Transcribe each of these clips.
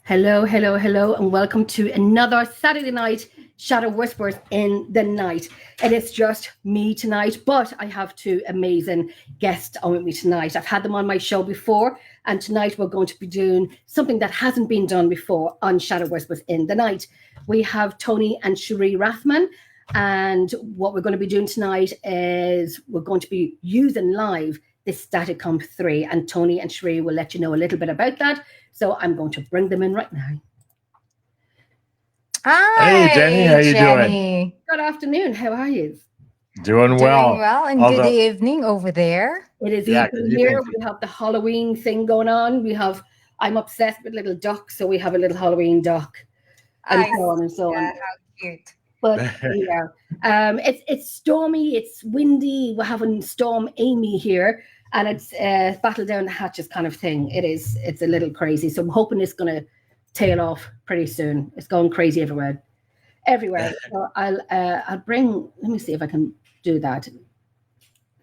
Hello, hello, hello, and welcome to another Saturday night Shadow Whispers in the Night. It is just me tonight, but I have two amazing guests on with me tonight. I've had them on my show before, and tonight we're going to be doing something that hasn't been done before on Shadow Whispers in the Night. We have Tony and Cherie Rathman, and what we're going to be doing tonight is we're going to be using live this Staticom 3, and Tony and Cherie will let you know a little bit about that. So I'm going to bring them in right now. Hi, Hey, Jenny, how you doing? Good afternoon. How are you? Doing well. Doing well, and good evening over there. It is evening here. We have the Halloween thing going on. I'm obsessed with little ducks, so we have a little Halloween duck, and so on and so on. How cute! But yeah, it's stormy, it's windy. We're having Storm Amy here, and it's battle down the hatches kind of thing. It's a little crazy. So I'm hoping it's going to tail off pretty soon. It's going crazy everywhere. So I'll bring. Let me see if I can do that.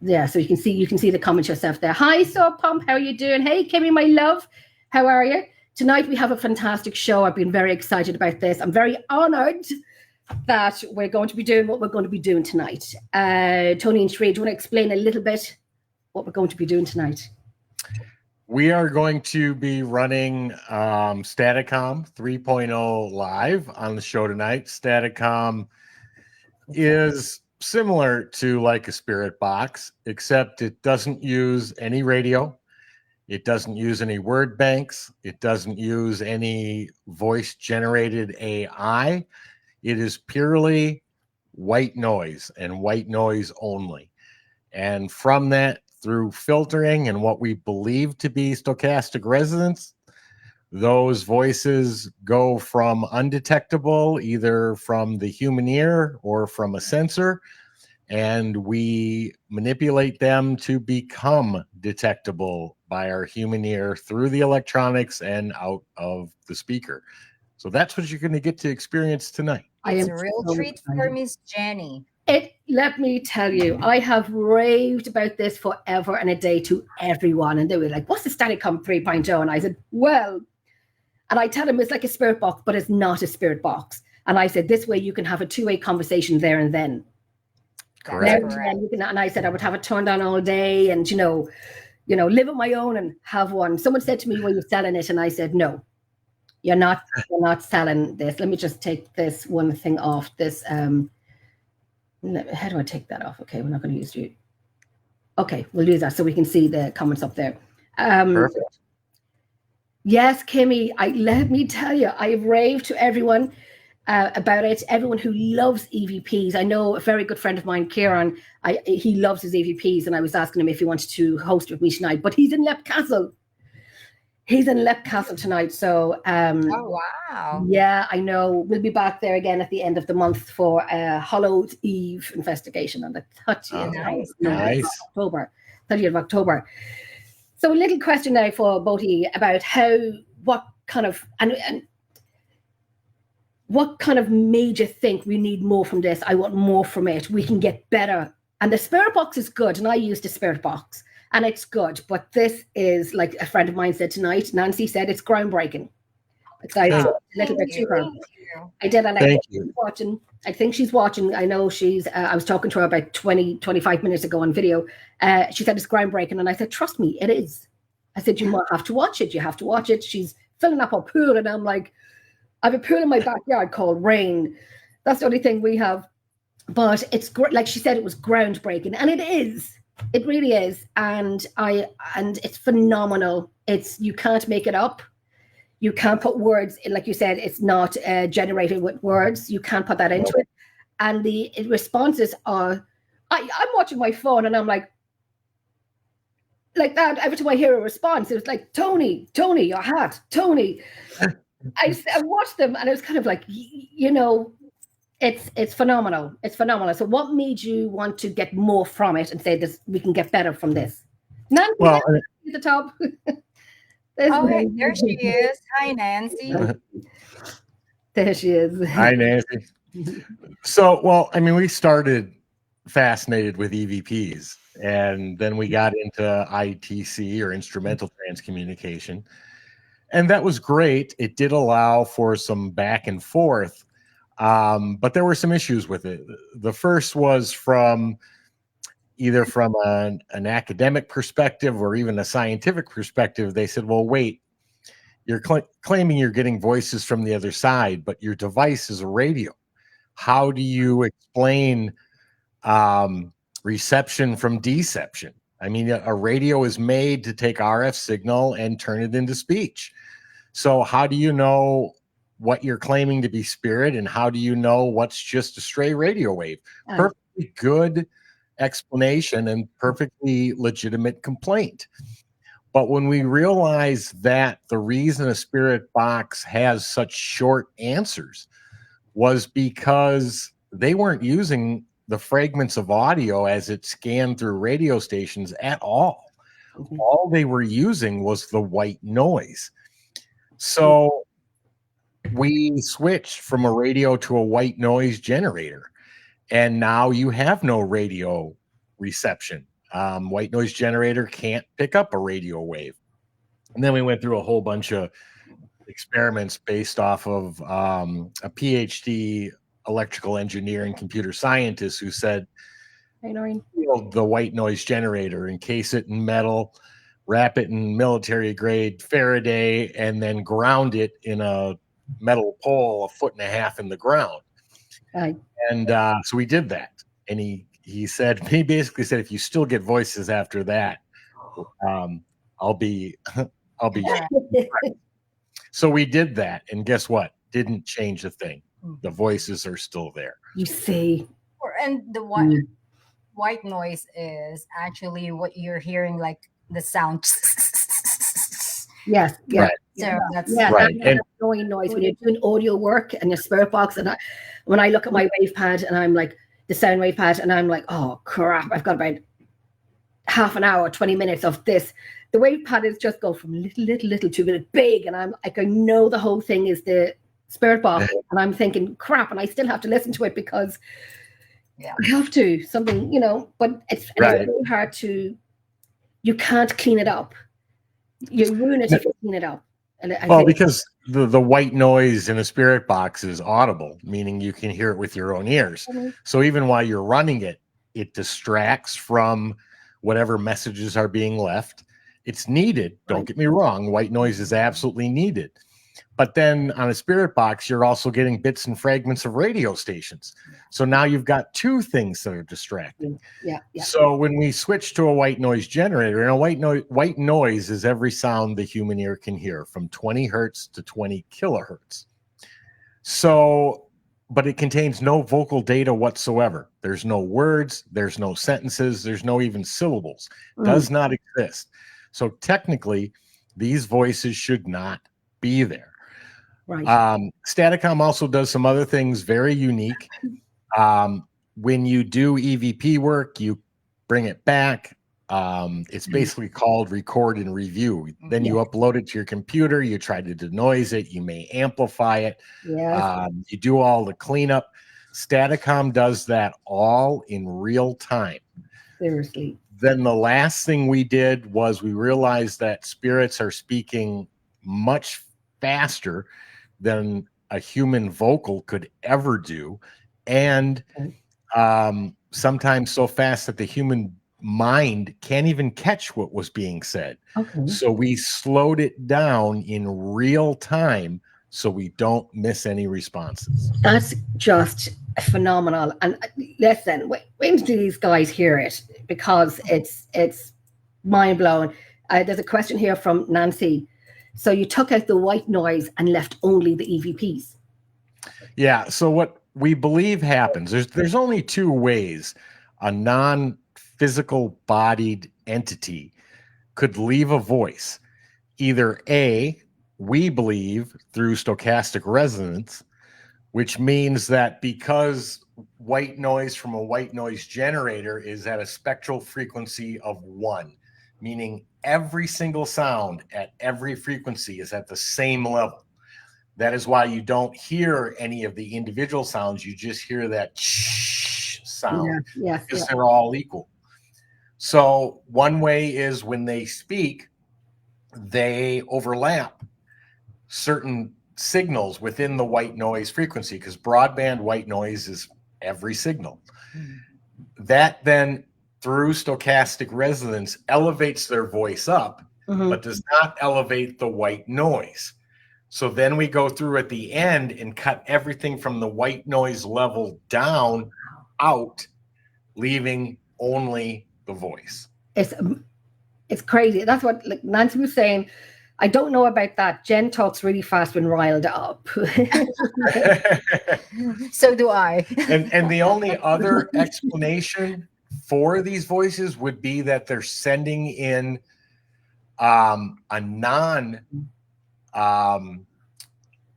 Yeah, so you can see the comment yourself there. Hi, So Pump, how are you doing? Hey, Kimmy, my love, how are you? Tonight we have a fantastic show. I've been very excited about this. I'm very honored that we're going to be doing what we're going to be doing tonight. Tony and Cherie, do you want to explain a little bit what we're going to be doing tonight? We are going to be running Staticom 3.0 live on the show tonight. Staticom is similar to like a spirit box, except it doesn't use any radio. It doesn't use any word banks. It doesn't use any voice-generated AI. It is purely white noise and white noise only. And from that, through filtering and what we believe to be stochastic resonance, those voices go from undetectable, either from the human ear or from a sensor, and we manipulate them to become detectable by our human ear through the electronics and out of the speaker. So that's what you're going to get to experience tonight. It's a real treat for Miss Jenny. Let me tell you, I have raved about this forever and a day to everyone. And they were like, what's the Staticom 3.0? And I said, well, and I tell them it's like a spirit box, but it's not a spirit box. And I said, this way you can have a two-way conversation there and then. Correct. And I said I would have it turned on all day and, live on my own and have one. Someone said to me, well, you're selling it. And I said, no, you're not selling this. Let me just take this one thing off this. How do I take that off? Okay, we're not going to use you. Okay, we'll do that so we can see the comments up there. Perfect. Yes, Kimmy, let me tell you, I have raved to everyone about it. Everyone who loves EVPs. I know a very good friend of mine, Kieran, he loves his EVPs, and I was asking him if he wanted to host with me tonight, but he's in Lepcastle. He's in Lepcastle tonight, so oh wow! Yeah, I know. We'll be back there again at the end of the month for Hallowed Eve investigation on the 30th of October. 30th of October. So a little question now for both of you about what kind of made you think we need more from this? I want more from it. We can get better. And the spirit box is good, and I used the spirit box. And it's good, but this is, like a friend of mine said tonight, Nancy said, it's groundbreaking. I said a little bit to her. I did, and I think she's watching. I know she's, I was talking to her about 25 minutes ago on video. She said it's groundbreaking, and I said, trust me, it is. I said, you might have to watch it. You have to watch it. She's filling up her pool, and I'm like, I have a pool in my backyard called Rain. That's the only thing we have. But it's like she said, it was groundbreaking, and it is. It really is, and it's phenomenal. You can't make it up. You can't put words in, like you said. It's not generated with words. You can't put that into it. And the responses are. I'm watching my phone, and I'm like that. Every time I hear a response, it was like Tony, your hat, Tony. I watched them, and it was kind of like It's phenomenal. It's phenomenal. So what made you want to get more from it and say this, we can get better from this? Nancy, at the top. There she is. Hi, Nancy. There she is. Hi, Nancy. So, we started fascinated with EVPs, and then we got into ITC, or instrumental transcommunication. And that was great. It did allow for some back and forth, but there were some issues with it. The first was either from an academic perspective or even a scientific perspective. They said, well, wait, you're claiming you're getting voices from the other side, but your device is a radio. How do you explain reception from deception? I mean, a radio is made to take RF signal and turn it into speech. So how do you know what you're claiming to be spirit, and how do you know what's just a stray radio wave? Perfectly good explanation and perfectly legitimate complaint. But when we realize that the reason a spirit box has such short answers was because they weren't using the fragments of audio as it scanned through radio stations at all. Mm-hmm. All they were using was the white noise. So we switched from a radio to a white noise generator, and now you have no radio reception. White noise generator can't pick up a radio wave. And then we went through a whole bunch of experiments based off of a PhD electrical engineer and computer scientist who said, the white noise generator, encase it in metal, wrap it in military grade Faraday, and then ground it in a metal pole 1.5 feet in the ground. And so we did that. And he basically said, if you still get voices after that, I'll be So we did that, and guess what? Didn't change a thing. The voices are still there. You see. And the white noise is actually what you're hearing, like the sound. Yes. Yeah. Right. So that's right. And annoying noise when you're doing audio work and your spirit box, and when I look at my wave pad and I'm like the sound wave pad, and I'm like, oh crap, I've got about half an hour, 20 minutes of this. The wave pad is just go from little to big, and I'm like, I know the whole thing is the spirit box, and I'm thinking, crap, and I still have to listen to it because I have to something, but it's really hard to. You can't clean it up. You ruin it if you clean it up. And because the white noise in a spirit box is audible, meaning you can hear it with your own ears. Mm-hmm. So even while you're running it, it distracts from whatever messages are being left. It's needed. Don't get me wrong. White noise is absolutely needed. But then on a spirit box, you're also getting bits and fragments of radio stations. So now you've got two things that are distracting. Yeah. So when we switch to a white noise generator, and a white noise is every sound the human ear can hear from 20 hertz to 20 kilohertz. So, but it contains no vocal data whatsoever. There's no words, there's no sentences, there's no even syllables. Does not exist. So technically, these voices should not be there. Right. Staticom also does some other things very unique. When you do EVP work, you bring it back. It's basically called record and review. Then you upload it to your computer. You try to denoise it. You may amplify it. Yes. You do all the cleanup. Staticom does that all in real time. Seriously. Then the last thing we did was we realized that spirits are speaking much faster than a human vocal could ever do, and sometimes so fast that the human mind can't even catch what was being said. Okay. So we slowed it down in real time so we don't miss any responses. That's just phenomenal. And listen, wait until these guys hear it, because it's mind-blowing. There's a question here from Nancy. So you took out the white noise and left only the EVPs. Yeah. So what we believe happens, there's only two ways a non-physical bodied entity could leave a voice. Either A, we believe through stochastic resonance, which means that because white noise from a white noise generator is at a spectral frequency of 1, meaning every single sound at every frequency is at the same level. That is why you don't hear any of the individual sounds. You just hear that shh sound because they're all equal. So one way is when they speak, they overlap. certain signals within the white noise frequency, because broadband white noise is every signal. That then, through stochastic resonance, elevates their voice up, but does not elevate the white noise. So then we go through at the end and cut everything from the white noise level down out, leaving only the voice. It's crazy. That's what, like Nancy was saying. I don't know about that. Jen talks really fast when riled up. So do I. And the only other explanation for these voices would be that they're sending in a non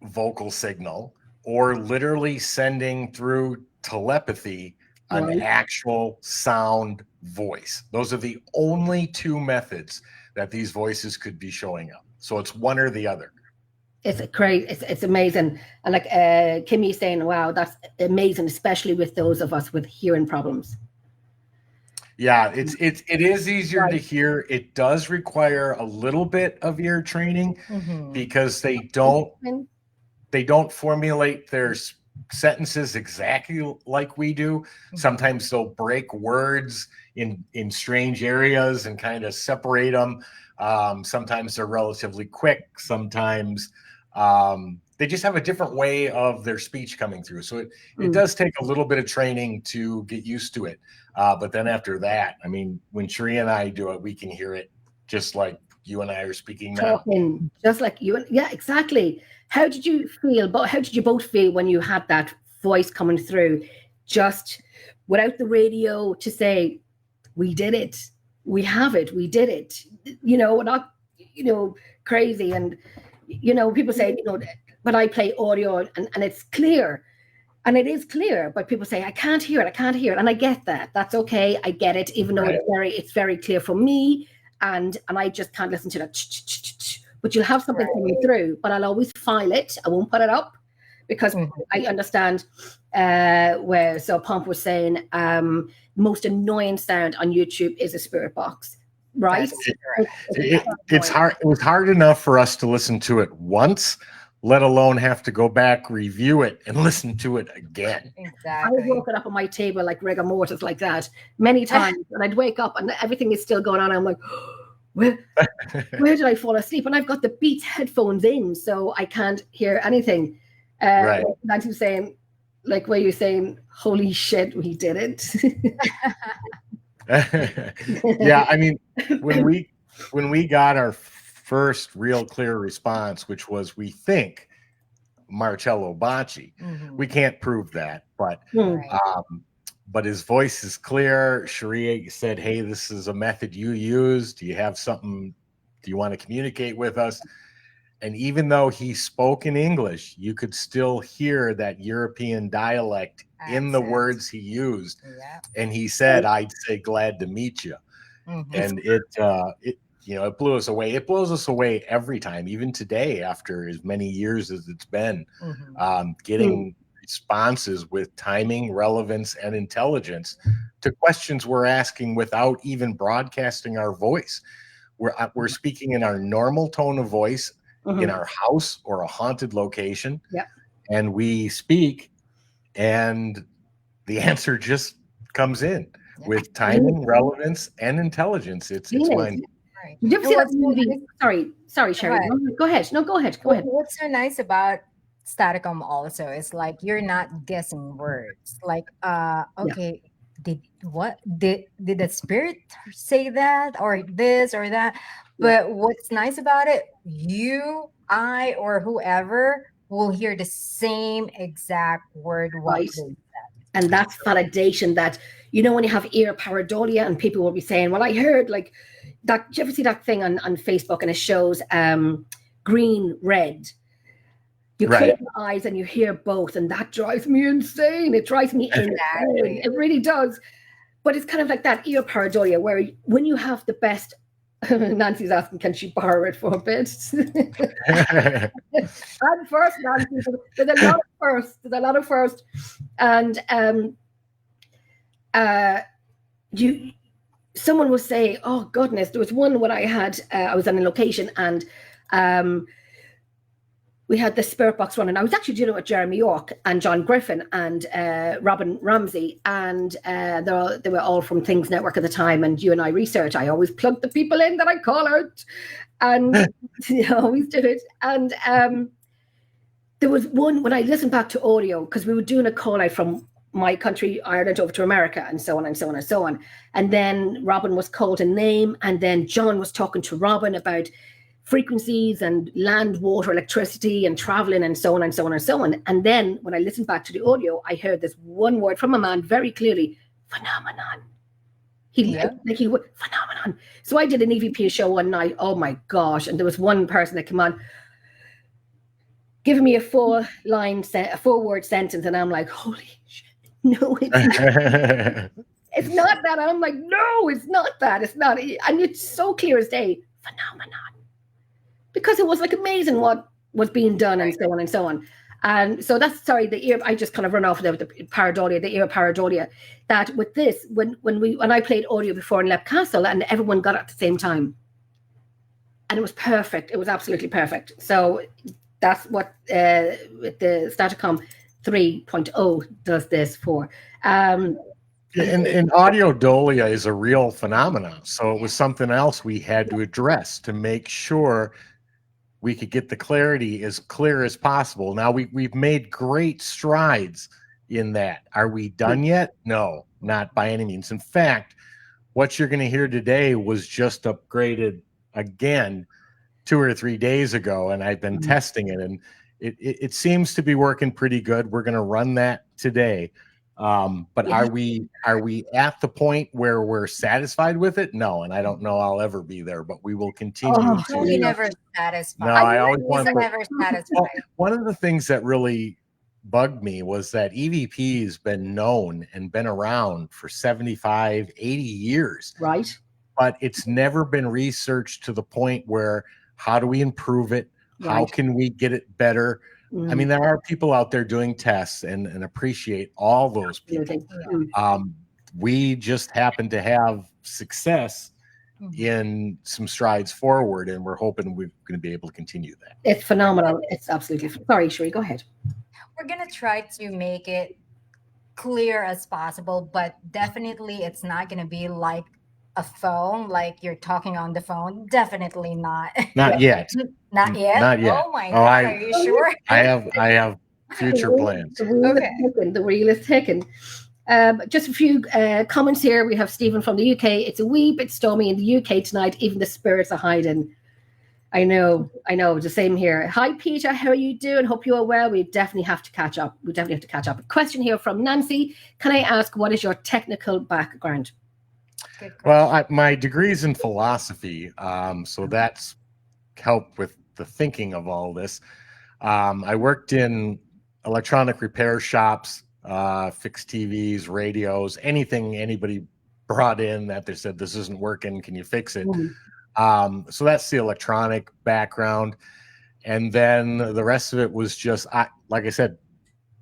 vocal signal, or literally sending through telepathy an actual sound voice. Those are the only two methods that these voices could be showing up. So it's one or the other. It's crazy. It's amazing. And like Kimmy's saying, wow, that's amazing, especially with those of us with hearing problems. Yeah, it is easier to hear. It does require a little bit of ear training because they don't formulate their sentences exactly like we do. Sometimes they'll break words in strange areas and kind of separate them. Sometimes they're relatively quick. Sometimes they just have a different way of their speech coming through. So it does take a little bit of training to get used to it. But then after that, I mean, when Sheree and I do it, we can hear it just like you and I are speaking now. Talking, just like you. Yeah, exactly. How did you feel? But how did you both feel when you had that voice coming through, just without the radio, to say, "We did it. We have it. We did it." You know, not crazy. And people say, but I play audio and it's clear. And it is clear, but people say, I can't hear it. And I get that. That's okay. I get it, even though it's very clear for me. And I just can't listen to that. But you'll have something coming through, but I'll always file it. I won't put it up because I understand where, so Pomp was saying, most annoying sound on YouTube is a spirit box, right? It's hard. It was hard enough for us to listen to it once, let alone have to go back, review it, and listen to it again. Exactly. I woke it up on my table like rigor mortis like that many times, and I'd wake up and everything is still going on. I'm like, where did I fall asleep? And I've got the Beats headphones in, so I can't hear anything. Right. Nancy was saying, like, where you're saying, holy shit, we did it. Yeah, I mean, when we got our first real clear response, which was, we think, Marcello Bacci. We can't prove that, but his voice is clear. Sheree said, hey, this is a method you use. Do you have something? Do you want to communicate with us? And even though he spoke in English, you could still hear that European dialect in the words he used. Yeah. And he said, I'd say glad to meet you. And it blew us away. It blows us away every time, even today, after as many years as it's been, getting responses with timing, relevance, and intelligence to questions we're asking without even broadcasting our voice. We're speaking in our normal tone of voice in our house or a haunted location, and we speak, and the answer just comes in with timing, relevance, and intelligence. It's mind. Right. Did you ever see that movie? Sorry, Sherry. Go ahead. No, go ahead. Go ahead. What's so nice about Staticom also is like you're not guessing words. Like, okay, did the spirit say that or this or that? But what's nice about it, you, I, or whoever will hear the same exact word. Right. And that's validation that, when you have ear pareidolia and people will be saying, well, I heard like that. Did you ever see that thing on Facebook and it shows green, red? You close your eyes and you hear both, and that drives me insane. It drives me insane. It really does. But it's kind of like that ear pareidolia where when you have the best, Nancy's asking, can she borrow it for a bit? And first, Nancy, there's a lot of first. And someone will say, oh goodness, there was one when I was on a location and we had the Spirit Box running. I was actually doing it with Jeremy York and John Griffin and Robin Ramsey, and they were all from Things Network at the time. And you and I research. I always plug the people in that I call out, and I always do it. And there was one when I listened back to audio, because we were doing a call out from my country, Ireland, over to America, and so on and so on and so on. And then Robin was called a name, and then John was talking to Robin about frequencies and land, water, electricity, and traveling, and so on and so on and so on. And then when I listened back to the audio, I heard this one word from a man very clearly: phenomenon. He would phenomenon. So I did an EVP show one night. Oh my gosh! And there was one person that came on, giving me a full word sentence, and I'm like, holy shit! No, it's not. It's not that. I'm like, no, it's not that. It's not. And it's so clear as day. Phenomenon. Because it was like amazing what was being done, and so on and so on. And so that's, sorry, the ear, I just kind of run off with the pareidolia, the ear pareidolia, that with this, when I played audio before in Lep Castle, and everyone got it at the same time. And it was perfect. It was absolutely perfect. So that's what with the Staticom 3.0 does this for. And audiodolia is a real phenomenon. So it was something else we had to address to make sure we could get the clarity as clear as possible. Now we've made great strides in that. Are we done yet? No, not by any means. In fact, what you're going to hear today was just upgraded again 2 or 3 days ago, and I've been testing it, and it seems to be working pretty good. We're going to run that today. But are we at the point where we're satisfied with it? No, and I don't know I'll ever be there, but we will continue to. You're never satisfied. No, I always want to. Never satisfied. One of the things that really bugged me was that EVP has been known and been around for 75, 80 years. Right. But it's never been researched to the point where, how do we improve it? Right. How can we get it better? I mean, there are people out there doing tests and appreciate all those people. We just happen to have success in some strides forward, and we're hoping we're going to be able to continue that. It's phenomenal. It's absolutely, sorry, Sheree, go ahead. We're going to try to make it clear as possible, but definitely it's not going to be like a phone, like you're talking on the phone. Definitely not. Not yet. Not yet. Not yet. Oh my God! Are you sure? I have future plans. The reel is taken. Just a few comments here. We have Stephen from the UK. It's a wee bit stormy in the UK tonight. Even the spirits are hiding. I know. The same here. Hi, Peter. How are you doing? Hope you are well. We definitely have to catch up. A question here from Nancy. Can I ask, what is your technical background? Well, my degree's in philosophy, so that's helped with the thinking of all this. I worked in electronic repair shops, fixed TVs, radios, anything anybody brought in that they said, this isn't working, can you fix it? So that's the electronic background. And then the rest of it was just, like I said,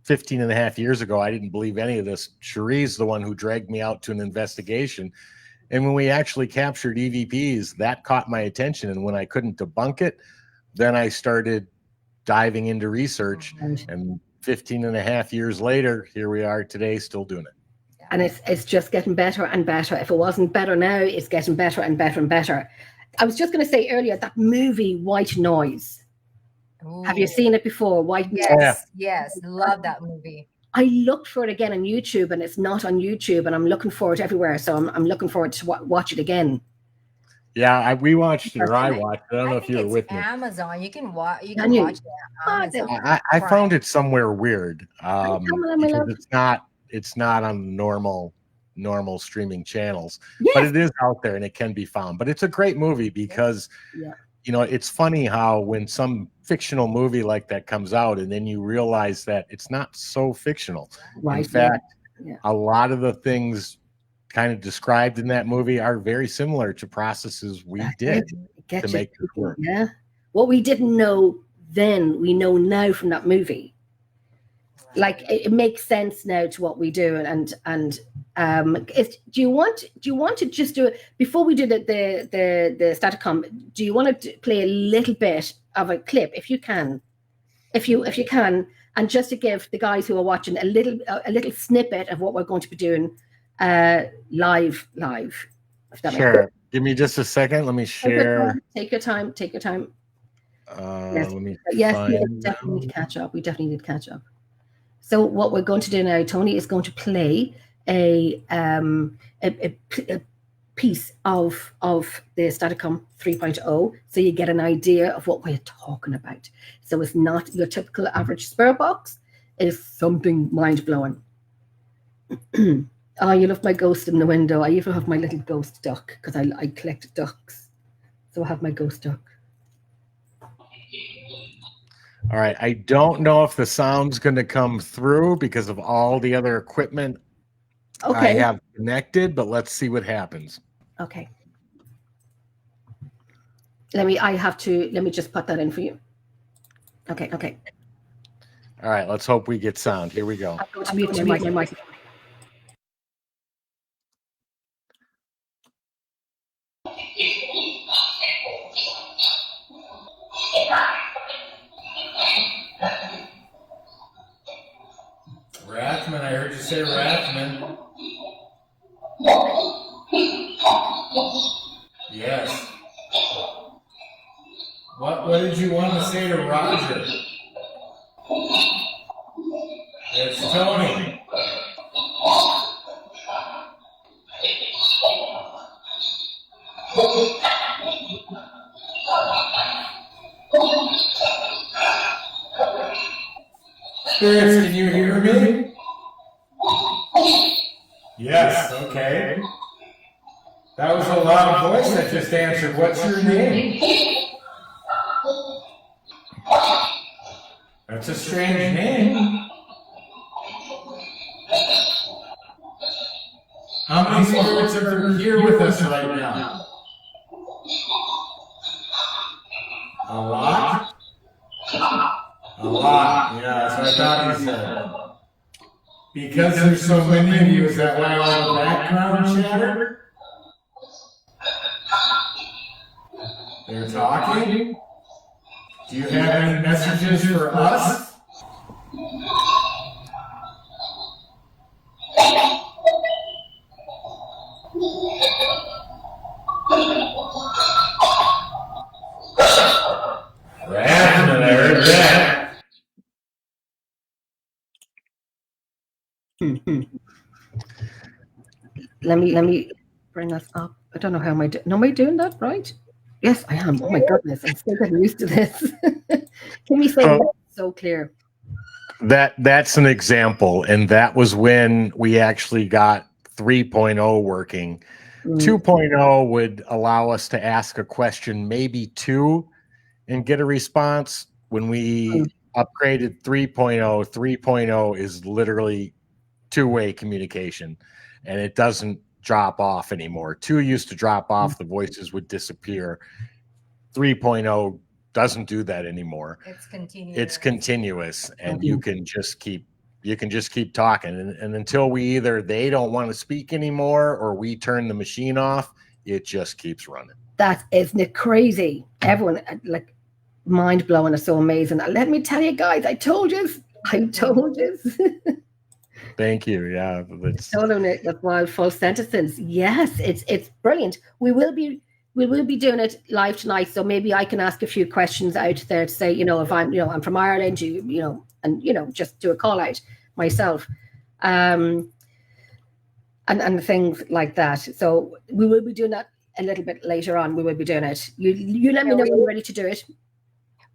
15 and a half years ago, I didn't believe any of this. Sheree's the one who dragged me out to an investigation. And when we actually captured EVPs, that caught my attention. And when I couldn't debunk it, then I started diving into research. And 15 and a half years later, here we are today, still doing it. And it's just getting better and better. If it wasn't better now, it's getting better and better and better. I was just going to say earlier, that movie, White Noise. Ooh. Have you seen it before? White Noise? Yes. Love that movie. I looked for it again on YouTube, and it's not on YouTube, and I'm looking for it everywhere. So I'm looking forward to watch it again. Yeah, we watched it, or I watched it. I don't know if you were with me. Amazon. You can watch it on Amazon. I found it somewhere weird. It's not on normal streaming channels, but it is out there and it can be found. But it's a great movie because you know, it's funny how when some fictional movie like that comes out and then you realize that it's not so fictional. Right. In fact, a lot of the things kind of described in that movie are very similar to processes we did to make it work. Yeah. What we didn't know then, we know now from that movie. Like it makes sense now to what we do, and do you want to just do it before we do the Staticom? Do you want to play a little bit of a clip if you can? if you can, and just to give the guys who are watching a little snippet of what we're going to be doing live. If that makes Sure. Give me just a second. Let me share. Take your time. Let me Yes, find we definitely need to catch up. So what we're going to do now, Tony is going to play a piece of the Staticom 3.0, so you get an idea of what we're talking about. So it's not your typical average Spirit box. It is something mind-blowing. Oh, you love my ghost in the window. I even have my little ghost duck because I collect ducks. So I have my ghost duck. All right. I don't know if the sound's going to come through because of all the other equipment I have connected, but let's see what happens. Okay. Let me just put that in for you. Okay. All right. Let's hope we get sound. Here we go. I'm going to mute my microphone. Rathman, I heard you say Rathman. Yes. What did you want to say to Roger? It's Tony. Spirits, can you hear me? Yes, okay. That was a loud voice that just answered. What's your name? That's a strange name. How many spirits are here with us right now? A lot? A lot, yeah, that's what I thought he said. Because there's so many of you, is that why all the background chatter? They're talking? Do you have any messages for us? Rathman, I heard that. Let me bring us up. I don't know how am I doing that right? Yes, I am. Oh my goodness, I'm still getting used to this. Can we say so clear? That's an example, and that was when we actually got 3.0 working. 2.0 would allow us to ask a question, maybe two, and get a response. When we upgraded 3.0, 3.0 is literally two-way communication, and it doesn't drop off anymore. 2 used to drop off, the voices would disappear. 3.0 doesn't do that anymore. It's continuous, and you can just keep talking, and until they don't want to speak anymore or we turn the machine off, it just keeps running. That isn't it crazy? Everyone like mind blowing is so amazing. Let me tell you guys, I told you. Thank you. Yeah, that's wild full sentences. Yes, it's brilliant. We will be doing it live tonight, so maybe I can ask a few questions out there to say, if I'm from Ireland, and just do a call out myself, and things like that. So we will be doing that a little bit later on. We will be doing it. You let me know when you're ready to do it.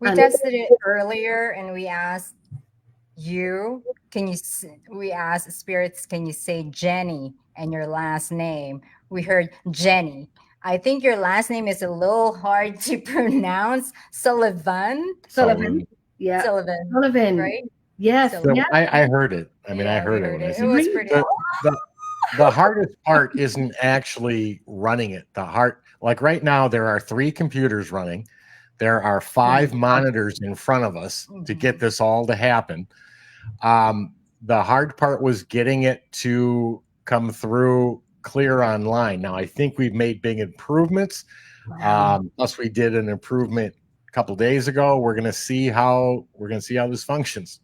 We tested it earlier, and we asked you, we asked spirits, can you say Jenny and your last name? We heard Jenny. I think your last name is a little hard to pronounce. Sullivan. Yeah. Sullivan. Right? Yes. So yeah. I heard it. I heard it. It was pretty the hardest part isn't actually running it. Like right now, there are 3 computers running. There are 5 monitors in front of us to get this all to happen. The hard part was getting it to come through clear online. Now, I think we've made big improvements. Plus, we did an improvement couple days ago. We're gonna see how this functions.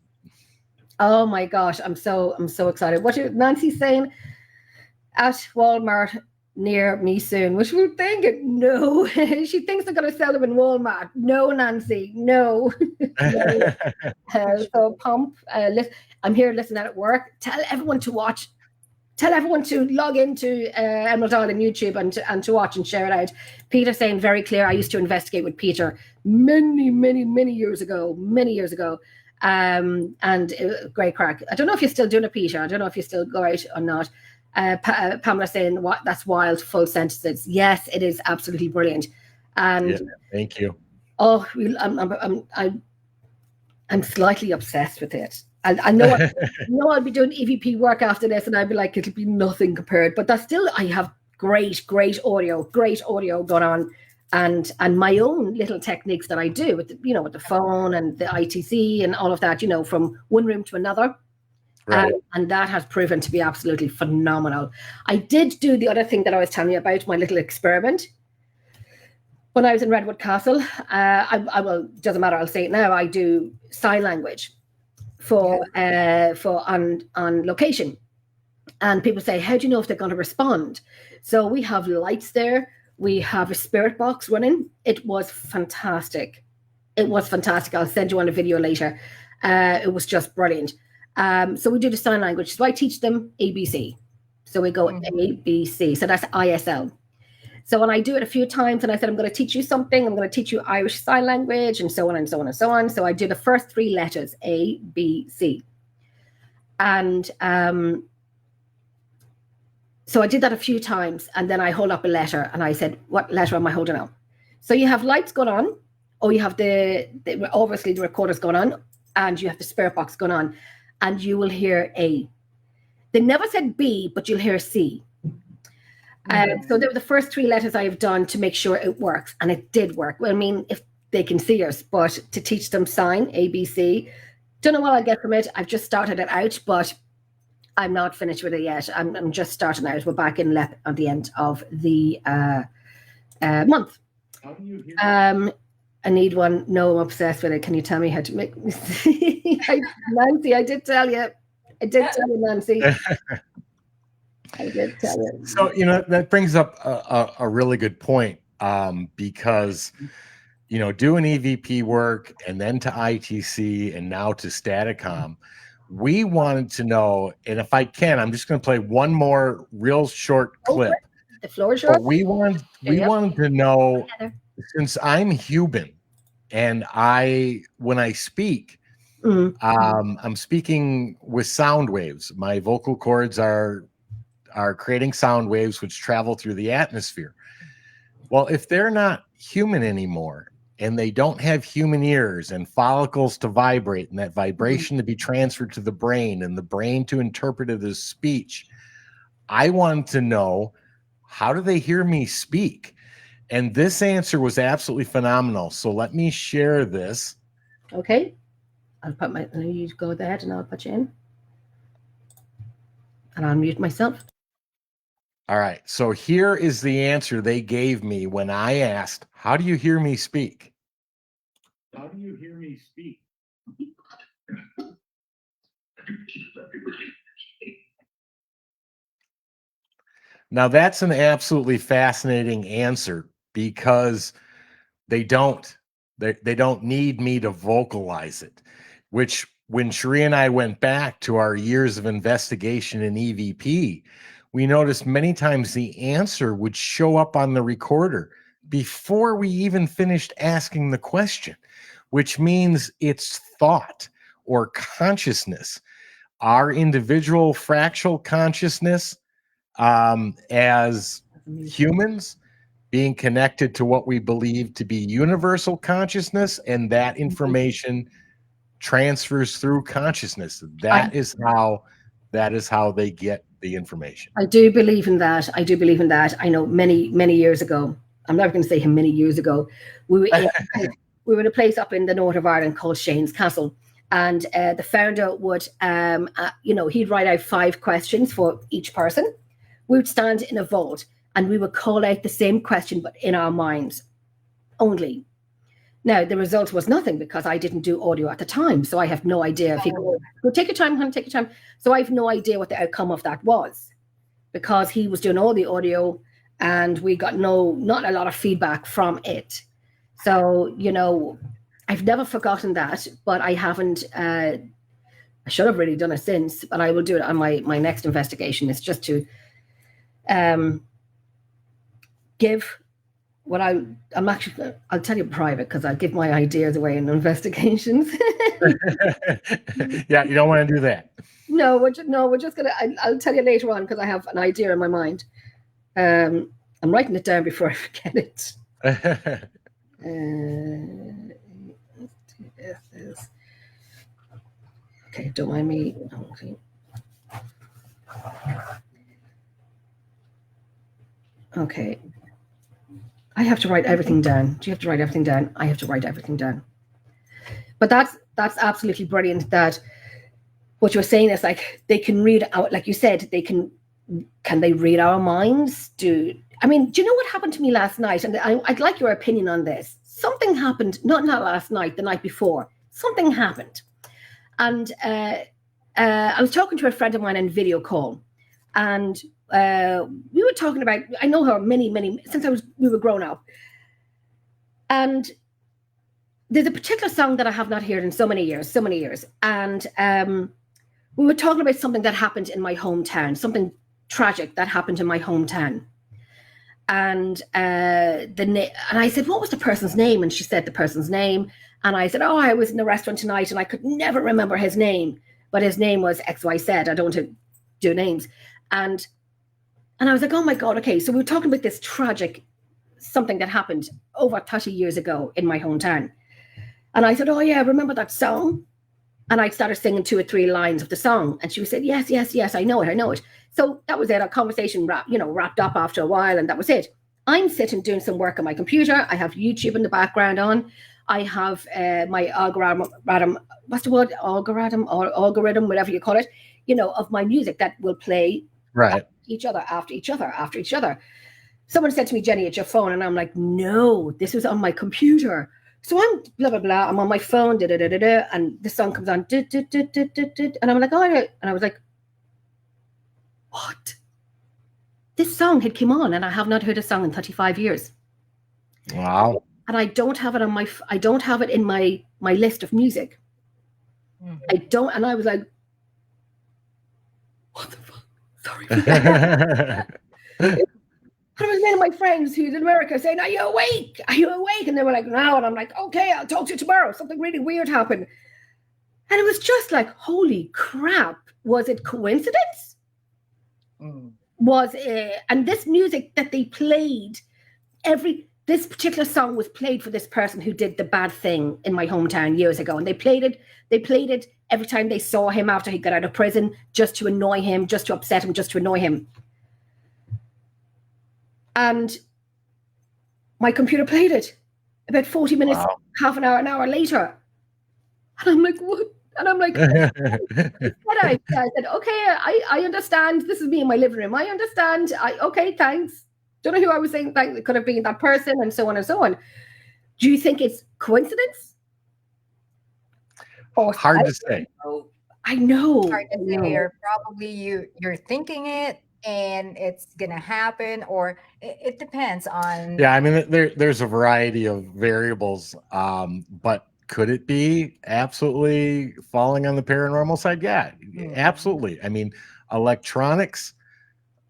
Oh my gosh, I'm so excited. What Nancy's saying, at Walmart near me soon, which we're thinking, no. She thinks they're going to sell them in Walmart. No, Nancy, no. No. So pump, I'm here listening at work. Tell everyone to watch. Tell everyone to log into Emerald Isle on YouTube and to watch and share it out. Peter saying very clear. I used to investigate with Peter many years ago. And great crack. I don't know if you're still doing it, Peter. I don't know if you still go out or not. Pamela saying, "What? That's wild." Full sentences. Yes, it is absolutely brilliant. And yeah, thank you. Oh, I'm slightly obsessed with it. I know I'll be doing EVP work after this, and I'd be like, it'll be nothing compared. But that's still, I have great audio going on, and my own little techniques that I do with with the phone and the ITC and all of that. From one room to another. Right. And that has proven to be absolutely phenomenal. I did do the other thing that I was telling you about, my little experiment. When I was in Redwood Castle, I will, doesn't matter, I'll say it now, I do sign language for on location. And people say, how do you know if they're going to respond? So we have lights there. We have a spirit box running. It was fantastic. I'll send you on a video later. It was just brilliant. So we do the sign language. So I teach them ABC. So we go ABC. So that's ISL. So when I do it a few times and I said, I'm going to teach you something, I'm going to teach you Irish Sign Language and so on and so on and so on. So I do the first three letters, A, B, C. And so I did that a few times, and then I hold up a letter and I said, what letter am I holding up? So you have lights going on, or you have obviously the recorder's going on, and you have the spirit box going on, and you will hear A. They never said B, but you'll hear C. So they were the first three letters I've done to make sure it works, and it did work. Well, I mean, if they can see us, but to teach them sign, A, B, C, don't know what I'll get from it. I've just started it out, but I'm not finished with it yet. I'm just starting out. We're back in LEP at the end of the month. How do you hear I need one. No, I'm obsessed with it. Can you tell me how to make Nancy, I did tell you. Nancy. I did tell you. So, that brings up a really good point, because, doing EVP work and then to ITC and now to Staticom, we wanted to know, and if I can, I'm just going to play one more real short clip. The floor is yours. But we wanted to know, since I'm human and when I speak, I'm speaking with sound waves. My vocal cords are creating sound waves which travel through the atmosphere. Well, if they're not human anymore and they don't have human ears and follicles to vibrate and that vibration to be transferred to the brain and the brain to interpret it as speech, I wanted to know, how do they hear me speak? And this answer was absolutely phenomenal. So let me share this. Okay. You go ahead and I'll put you in. And I'll mute myself. All right. So here is the answer they gave me when I asked, how do you hear me speak? How do you hear me speak? Now that's an absolutely fascinating answer, because they don't need me to vocalize it, which when Cherie and I went back to our years of investigation in EVP, we noticed many times the answer would show up on the recorder before we even finished asking the question, which means it's thought or consciousness, our individual fractal consciousness, as humans being connected to what we believe to be universal consciousness, and that information transfers through consciousness. That is how they get the information. I do believe in that. I know many years ago, I'm never going to say how many years ago, we were in a place up in the north of Ireland called Shane's Castle. And the founder would, he'd write out 5 questions for each person. We would stand in a vault and we would call out the same question, but in our minds only. Now, the result was nothing because I didn't do audio at the time. So I have no idea. If you go take your time, honey, take your time. So I have no idea what the outcome of that was because he was doing all the audio and we got not a lot of feedback from it. So, you know, I've never forgotten that, but I haven't, I should have really done it since, but I will do it on my next investigation. It's just to give what I'll tell you private because I'll give my ideas away in investigations. Yeah, you don't want to do that. No, we're just gonna. I'll tell you later on because I have an idea in my mind. I'm writing it down before I forget it. Okay, don't mind me. Okay. I have to write everything down. Do you have to write everything down? I have to write everything down. But that's absolutely brilliant that what you're saying is like they can read out, like you said, can they read our minds? Do you know what happened to me last night? And I'd like your opinion on this. Something happened, not last night, the night before. Something happened. And I was talking to a friend of mine on video call. And we were talking about, I know her since we were grown up. And there's a particular song that I have not heard in so many years. And we were talking about something that happened in my hometown, something tragic that happened in my hometown. And and I said, what was the person's name? And she said the person's name. And I said, I was in the restaurant tonight and I could never remember his name. But his name was XYZ. I don't want to do names. And I was like, oh my God, okay. So we were talking about this tragic something that happened over 30 years ago in my hometown. And I said, oh yeah, remember that song? And I started singing 2 or 3 lines of the song. And she said, yes, I know it. So that was it. Our conversation wrapped up after a while, and that was it. I'm sitting doing some work on my computer. I have YouTube in the background on. I have my algorithm, what's the word? Algorithm, whatever you call it, of my music that will play right after each other. Someone said to me, Jenny, it's your phone. And I'm like, no, this was on my computer. So I'm blah, blah, blah. I'm on my phone, da, da, da, da, da, and the song comes on. Da, da, da, da, da, da, and I'm like, oh, and I was like, what? This song had come on, and I have not heard a song in 35 years. Wow. And I don't have it I don't have it in my list of music. Mm-hmm. I don't, and I was like, what the fuck? Sorry. And I was one of my friends who's in America saying, are you awake? And they were like, no. And I'm like, okay, I'll talk to you tomorrow. Something really weird happened. And it was just like, holy crap. Was it coincidence? Mm. And this music that they played, this particular song was played for this person who did the bad thing in my hometown years ago. And they played it every time they saw him after he got out of prison, just to annoy him, just to upset him, just to annoy him. And my computer played it about 40 minutes, wow. Half an hour later. And I'm like, what? And I'm like, I said, okay, I understand. This is me in my living room. I understand. Okay, thanks. Don't know who I was saying. It could have been that person and so on and so on. Do you think it's coincidence? Or hard to say. I know. Hard to say. Or probably you're thinking it and it's gonna happen, or it depends on. Yeah, I mean, there's a variety of variables, but could it be absolutely falling on the paranormal side? Yeah, absolutely. I mean, electronics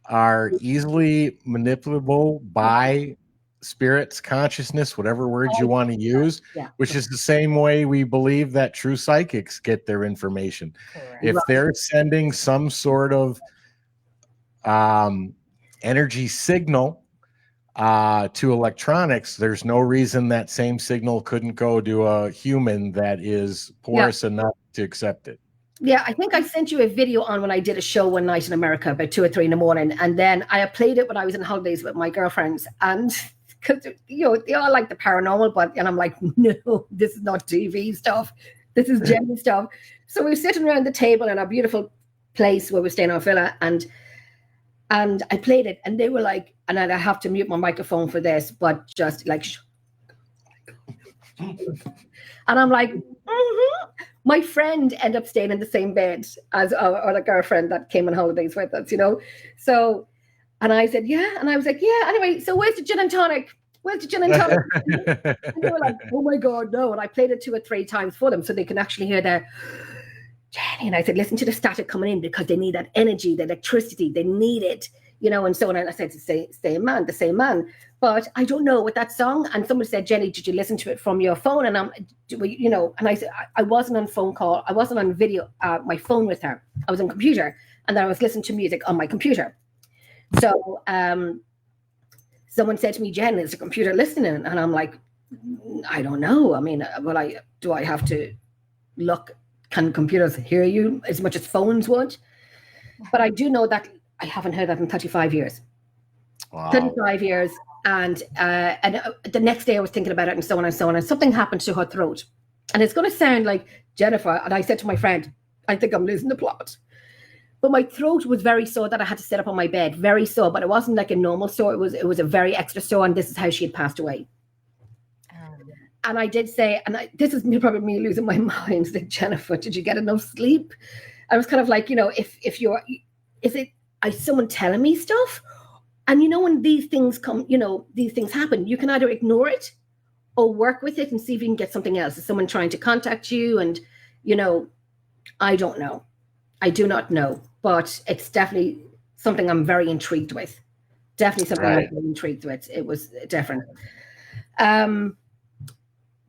are easily manipulable by spirits, consciousness, whatever words you want to use, which is the same way we believe that true psychics get their information. Correct. If they're sending some sort of energy signal to electronics, there's no reason that same signal couldn't go to a human that is porous enough to accept it. Yeah, I think I sent you a video on when I did a show one night in America about 2 or 3 in the morning, and then I played it when I was on holidays with my girlfriends, and because they all like the paranormal, and I'm like, no, this is not TV stuff, this is Jenny stuff. So we were sitting around the table in our beautiful place where we're staying in our villa, and I played it, and they were like, and I have to mute my microphone for this, but just like, And I'm like, My friend ended up staying in the same bed as our girlfriend that came on holidays with us, So, and I said, yeah. And I was like, yeah, anyway, so where's the gin and tonic? Where's the gin and tonic? And they were like, oh my God, no. And I played it 2 or 3 times for them so they can actually hear the Jenny. And I said, listen to the static coming in because they need that energy, the electricity, they need it, and so on. And I said, the same man. But I don't know what that song. And someone said, Jenny, did you listen to it from your phone? And and I said, I wasn't on phone call. I wasn't on video, my phone with her. I was on computer. And then I was listening to music on my computer. So someone said to me, Jen, is the computer listening? And I'm like, I don't know. I mean, do I have to look? Can computers hear you as much as phones would? But I do know that I haven't heard that in 35 years. Wow. 35 years. And the next day I was thinking about it and so on and so on. And something happened to her throat. And it's going to sound like Jennifer. And I said to my friend, I think I'm losing the plot. But my throat was very sore that I had to sit up on my bed. Very sore, but it wasn't like a normal sore. It was a very extra sore. And this is how she had passed away. And I did say, this is probably me losing my mind, that Jennifer, did you get enough sleep? I was kind of like, is someone telling me stuff? And when these things come, these things happen, you can either ignore it or work with it and see if you can get something else. Is someone trying to contact you? And, I don't know. I do not know, but it's definitely something I'm very intrigued with. Definitely something I'm very intrigued with. It was different.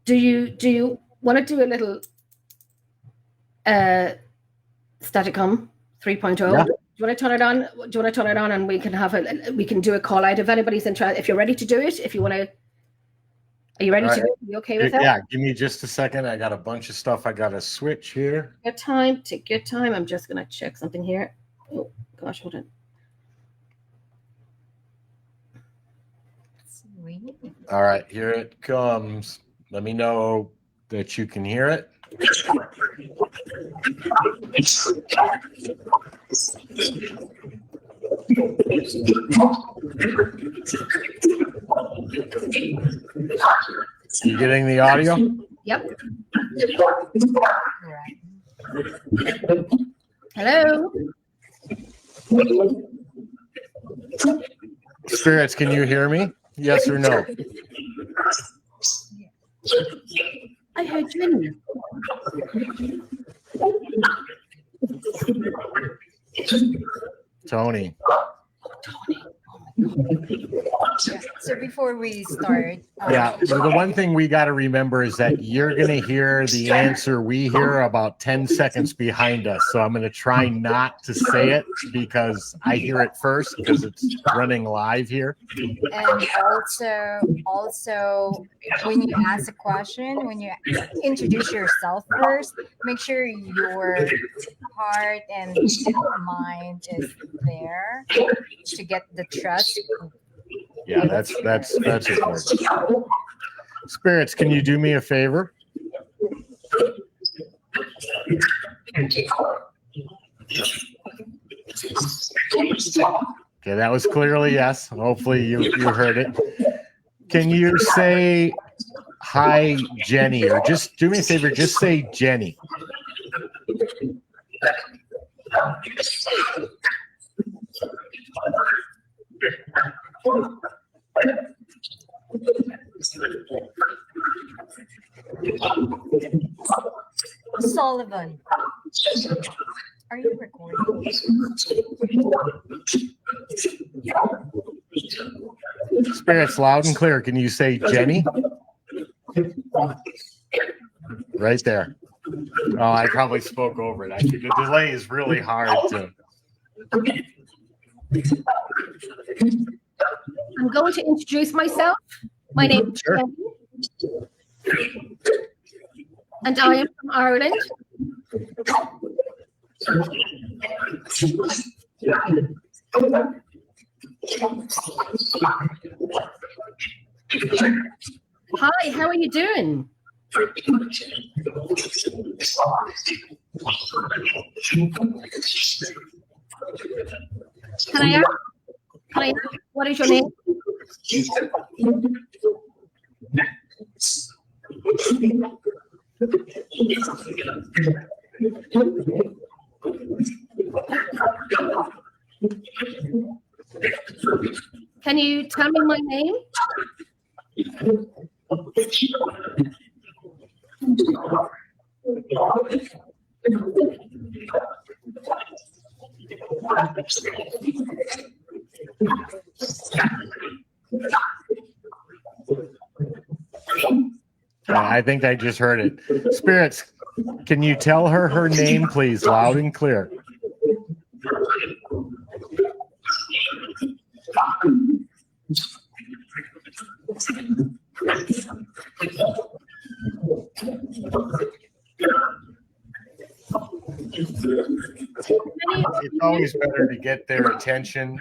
Do you want to do a little Staticom 3.0? Yeah. Do you want to turn it on? Do you want to turn it on and we can do a call out if anybody's interested? If you're ready to do it, are you ready to do it? Are you okay with that? Yeah, give me just a second. I got a bunch of stuff I got to switch here. Take your time. I'm just going to check something here. Oh, gosh, hold on. Sweet. All right, here it comes. Let me know that you can hear it. You getting the audio? Yep. Right. Hello. Spirits, can you hear me? Yes or no? I heard Jenny. Tony. So before we start, The one thing we got to remember is that you're going to hear the answer we hear about 10 seconds behind us. So I'm going to try not to say it because I hear it first because it's running live here. and also when you ask a question, when you introduce yourself first, make sure your heart and mind is there to get the trust. Yeah, that's important. Spirits, can you do me a favor? Okay, that was clearly yes. Hopefully you heard it. Can you say hi, Jenny, or just do me a favor, just say Jenny. Sullivan, are you recording? Spirits, loud and clear. Can you say Jenny? Right there. Oh, I probably spoke over it. The delay is really hard to. I'm going to introduce myself. My name is Jenny, and I am from Ireland. Hi, how are you doing? Can I ask, what is your name? Can you tell me my name? I think I just heard it. Spirits, can you tell her her name, please, loud and clear? It's always better to get their attention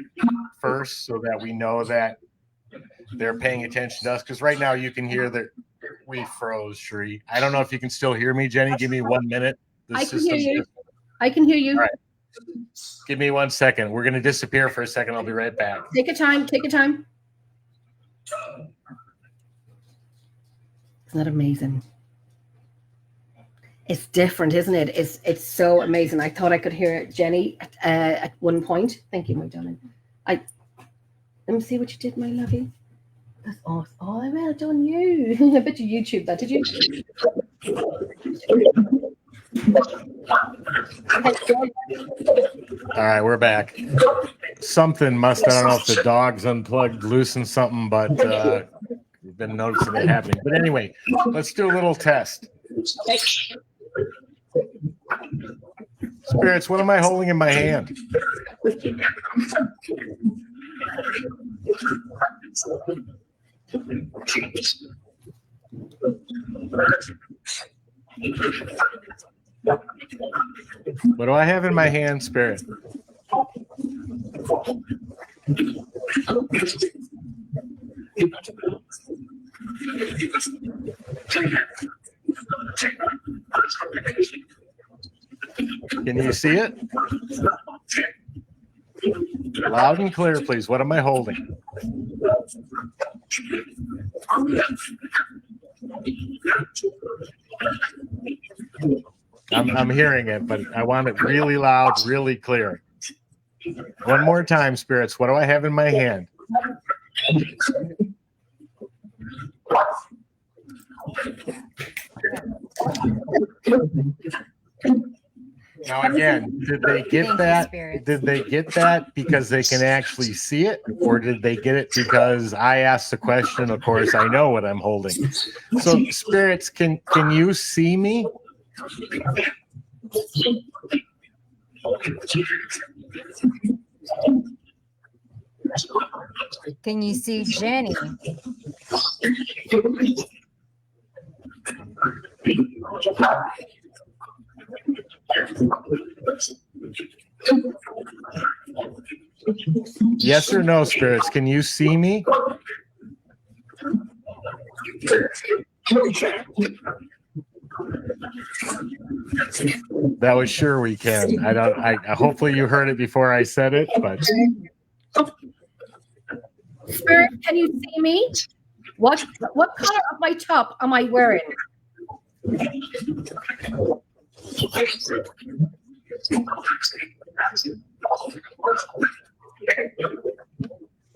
first so that we know that they're paying attention to us. Because right now you can hear that we froze, Sheree. I don't know if you can still hear me, Jenny. Give me 1 minute. I can hear you. I can hear you. All right. Give me 1 second. We're going to disappear for a second. I'll be right back. Take your time. Take your time. Isn't that amazing? It's different, isn't it? It's so amazing. I thought I could hear Jenny at one point. Thank you, my darling. Let me see what you did, my lovey. That's awesome. Oh, well done, you. I bet you YouTube that. Did you? All right, we're back. Something must, I don't know if the dog's unplugged, loosened something, but we've been noticing it happening. But anyway, let's do a little test. Spirits, what am I holding in my hand? What do I have in my hand, Spirit? Can you see it? Loud and clear, please. What am I holding? I'm hearing it, but I want it really loud, really clear. One more time, Spirits. What do I have in my hand? Now again, did they get that? Did they get that because they can actually see it, or did they get it because I asked the question? Of course, I know what I'm holding. So, Spirits, can you see me? Can you see Jenny? Yes or no, Spirits? Can you see me? That was sure we can. I hopefully you heard it before I said it, but Spirit, can you see me? What color of my top am I wearing?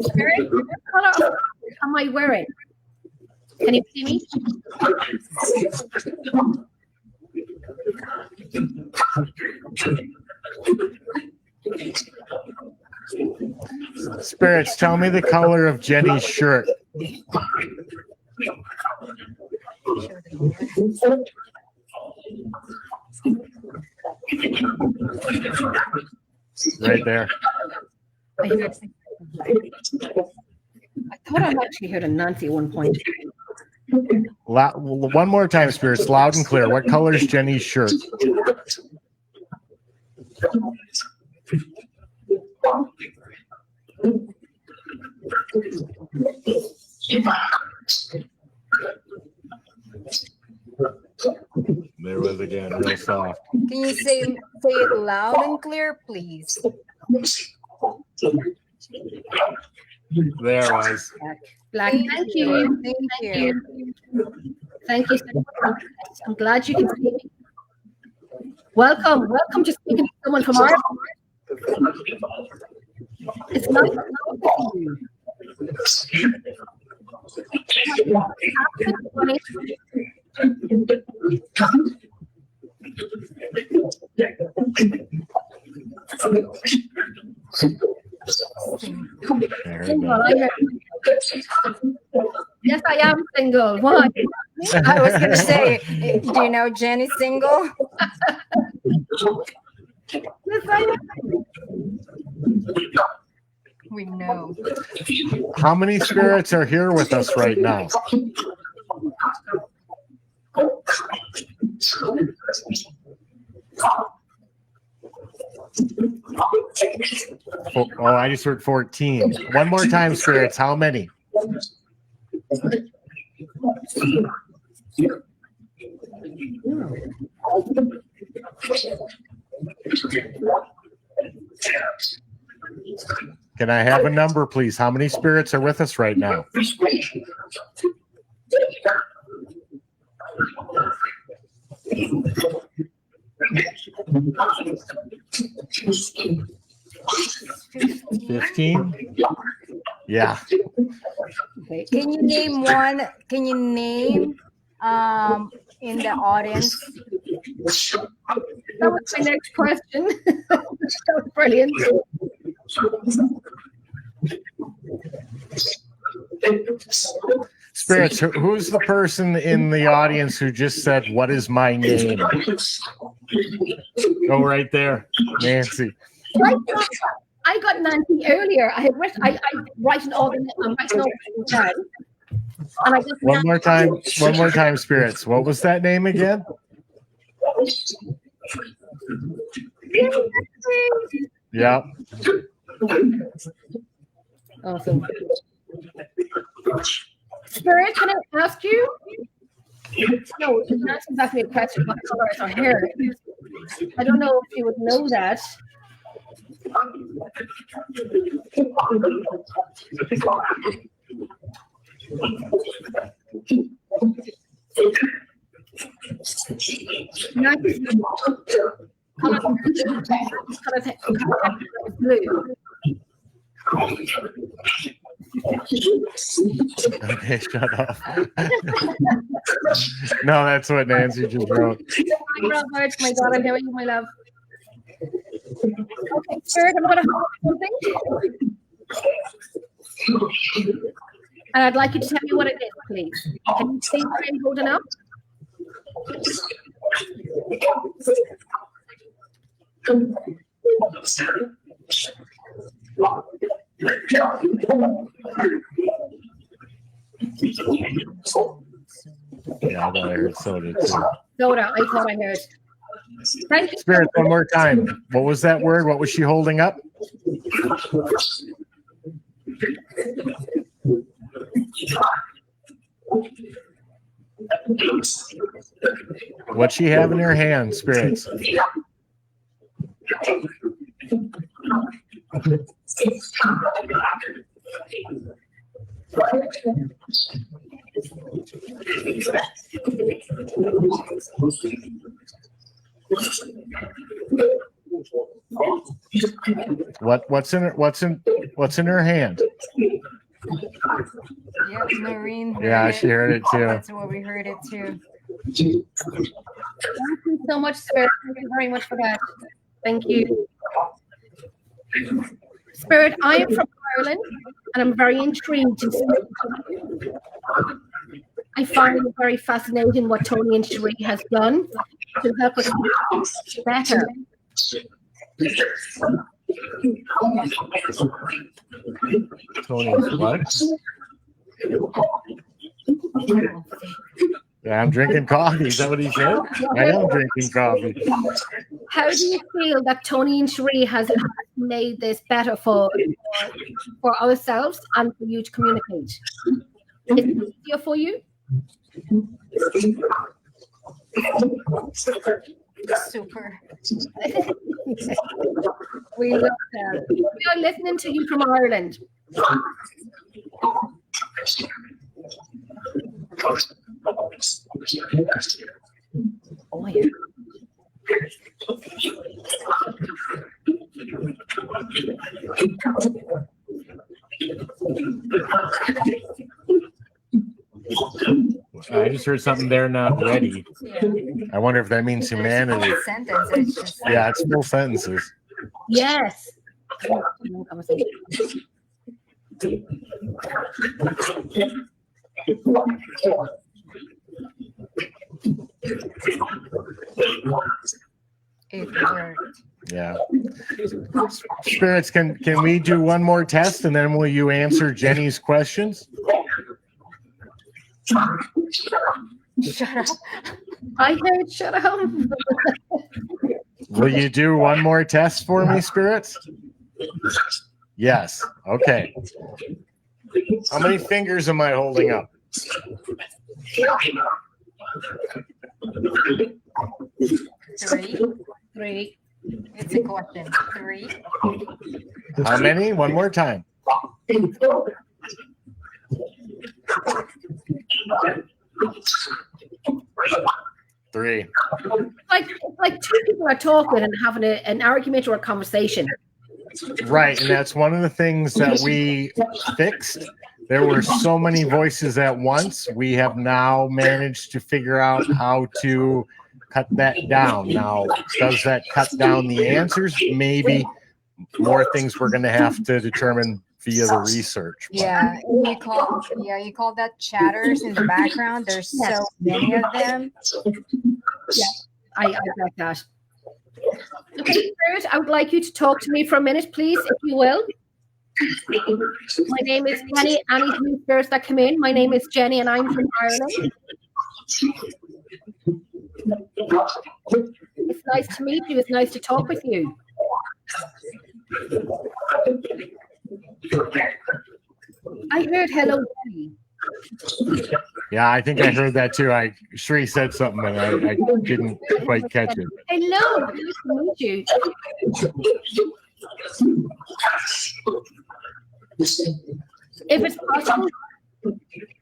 Spirit, what color am I wearing? Can you see me? Spirits, tell me the color of Jenny's shirt. Right there. I thought I actually heard a Nancy at one point. One more time, Spirits, loud and clear. What color is Jenny's shirt? There was again, real soft. Can you say it loud and clear, please? There was. Black. Thank you. Thank you. Thank you so much. I'm glad you can speak. Welcome to speaking to someone from Ireland. It's nice to know you. Yes, I am single. Why? I was gonna say, do you know Jenny's single? Yes, I am. We know. How many spirits are here with us right now? Oh, I just heard 14. One more time, spirits. How many? Can I have a number, please? How many spirits are with us right now? $15? Yeah. Okay. Can you name one? Can you name in the audience? That was my next question. That was brilliant. Spirits, who's the person in the audience who just said, "What is my name?" Oh, right there, Nancy. I got Nancy earlier. I had written, I writing all the writing all the down. And I just One more time, spirits. What was that name again? Yeah. Awesome. Spirit, can I ask you? No, Nancy's asking me a question. What color is her hair? I don't know if you would know that. Nancy's blue. Okay, shut up. No, that's what Nancy just wrote. Hi, Robert. My God, I'm hearing you, my love. Okay, Spirit, I'm going to hold something. And I'd like you to tell me what it is, please. Can you see what I'm holding up? Yeah, I thought I heard soda too. Soda, I thought I heard. Thank you. Spirit, one more time. What was that word? What was she holding up? What's she have in her hand, spirits? What's in her hand? Yeah, Noreen. Yeah, she heard it too. That's what we heard it too. Thank you so much, Spirit. Thank you very much for that. Thank you. Spirit, I am from Ireland and I'm very intrigued to see. I find it very fascinating what Tony and Cherie has done to help us be better. Tony, what? Yeah, I'm drinking coffee. Is that what he said? I am drinking coffee. How do you feel that Tony and Cherie has made this better for ourselves and for you to communicate? Is it easier for you? Super. We love that. We are listening to you from Ireland. Oh, yeah. I just heard something there not ready. Yeah. I wonder if that means There's humanity. one sentence. It's just Yeah, it's full sentences. Yes. it worked. Yeah. Spirits, can we do one more test and then will you answer Jenny's questions? Shut up. I heard shut up. Will you do one more test for me, Spirits? Yes. Okay. How many fingers am I holding up? 3. 3. It's a question. 3. How many? One more time. 3. Like two people are talking and having an argument or a conversation. Right, and that's one of the things that we fixed. There were so many voices at once. We have now managed to figure out how to cut that down. Now, does that cut down the answers? Maybe. More things we're going to have to determine via the research. But Yeah, you call that chatters in the background. There's Yes. so many of them. I like that. Okay, Spirit, I would like you to talk to me for a minute, please, if you will. My name is Jenny. Any new spirits that come in, my name is Jenny, and I'm from Ireland. It's nice to meet you. It's nice to talk with you. I heard hello, Jenny. yeah, I think I heard that too. Shri said something and I didn't quite catch it. Hello, nice to meet you. If it's possible,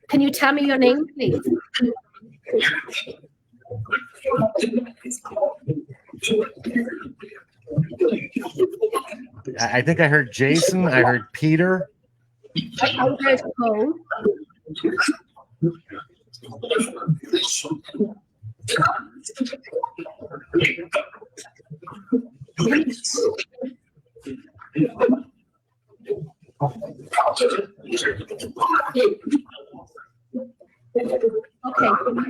can you tell me your name, please? I think I heard Jason. I heard Peter. I heard Cole. Okay,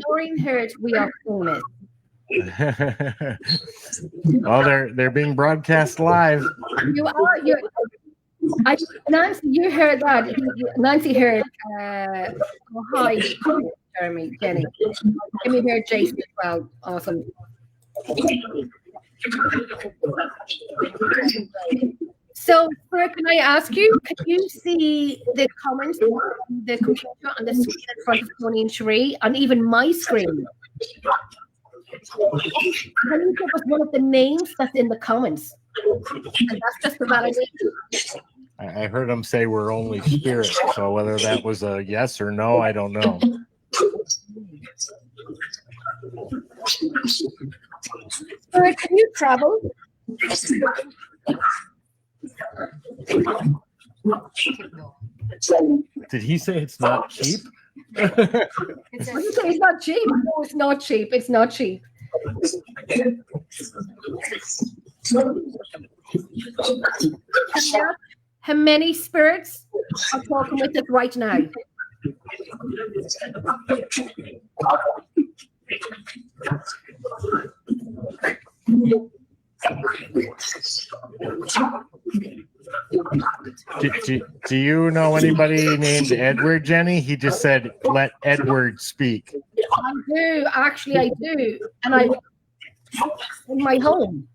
Noreen heard we are famous. Well, they're being broadcast live. You are. Nancy, you heard that. Nancy heard. Oh, hi, Jeremy, Jenny. Let me hear Jason as well. Awesome. So, Sarah, can I ask you? Can you see the comments on the computer on the screen in front of Tony and Cherie, and even my screen? Can you give us one of the names that's in the comments? And that's just the validation. I heard them say we're only spirits, so whether that was a yes or no, I don't know. Sarah, can you travel? Did he say it's not cheap? It's What did you say? It's not cheap. No, it's not cheap. It's not cheap. How many spirits are talking with us right now? Do you know anybody named Edward, Jenny? He just said, let Edward speak. I do. Actually, I do. And I'm in my home.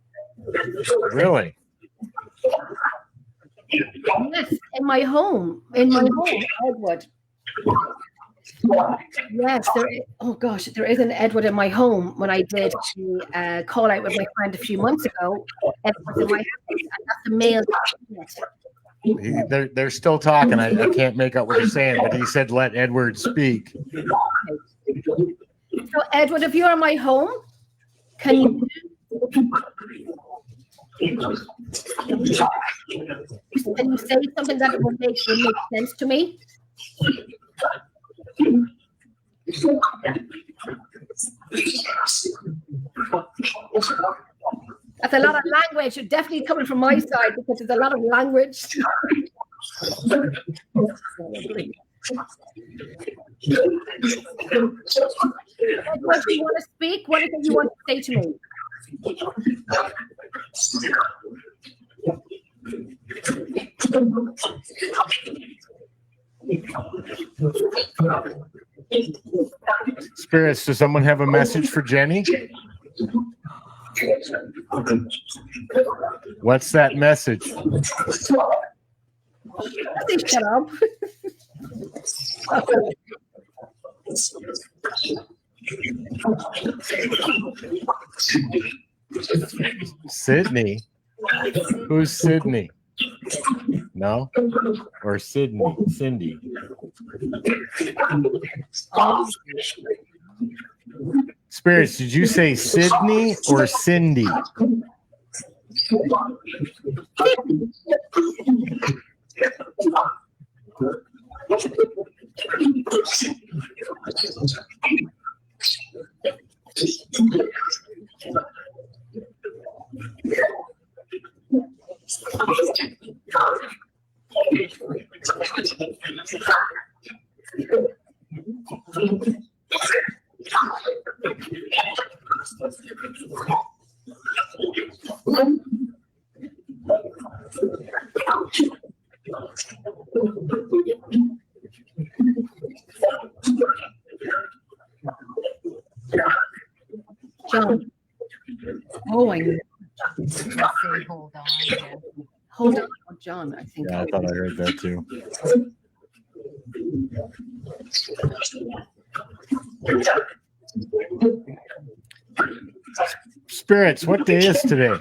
Really? Yes, in my home. In my home, Edward. Yes, there is. Oh gosh, there is an Edward in my home. When I did the call out with my friend a few months ago, Edward's in my house, and that's the male. They're still talking. I can't make out what they're saying, but he said, let Edward speak. So, Edward, if you're in my home, can you say something that would make sense to me? That's a lot of language. You're definitely coming from my side because there's a lot of language. What do you want to speak? What is it you want to say to me? Spirits, does someone have a message for Jenny? What's that message? Shut up. Sydney? Who's Sydney? No? Or Sydney? Cindy? Spirits, did you say Sydney or Cindy? John. Oh, I know. Say, hold on. Hold on, John. I think. Yeah, I thought I heard that too. Spirits, what day is today?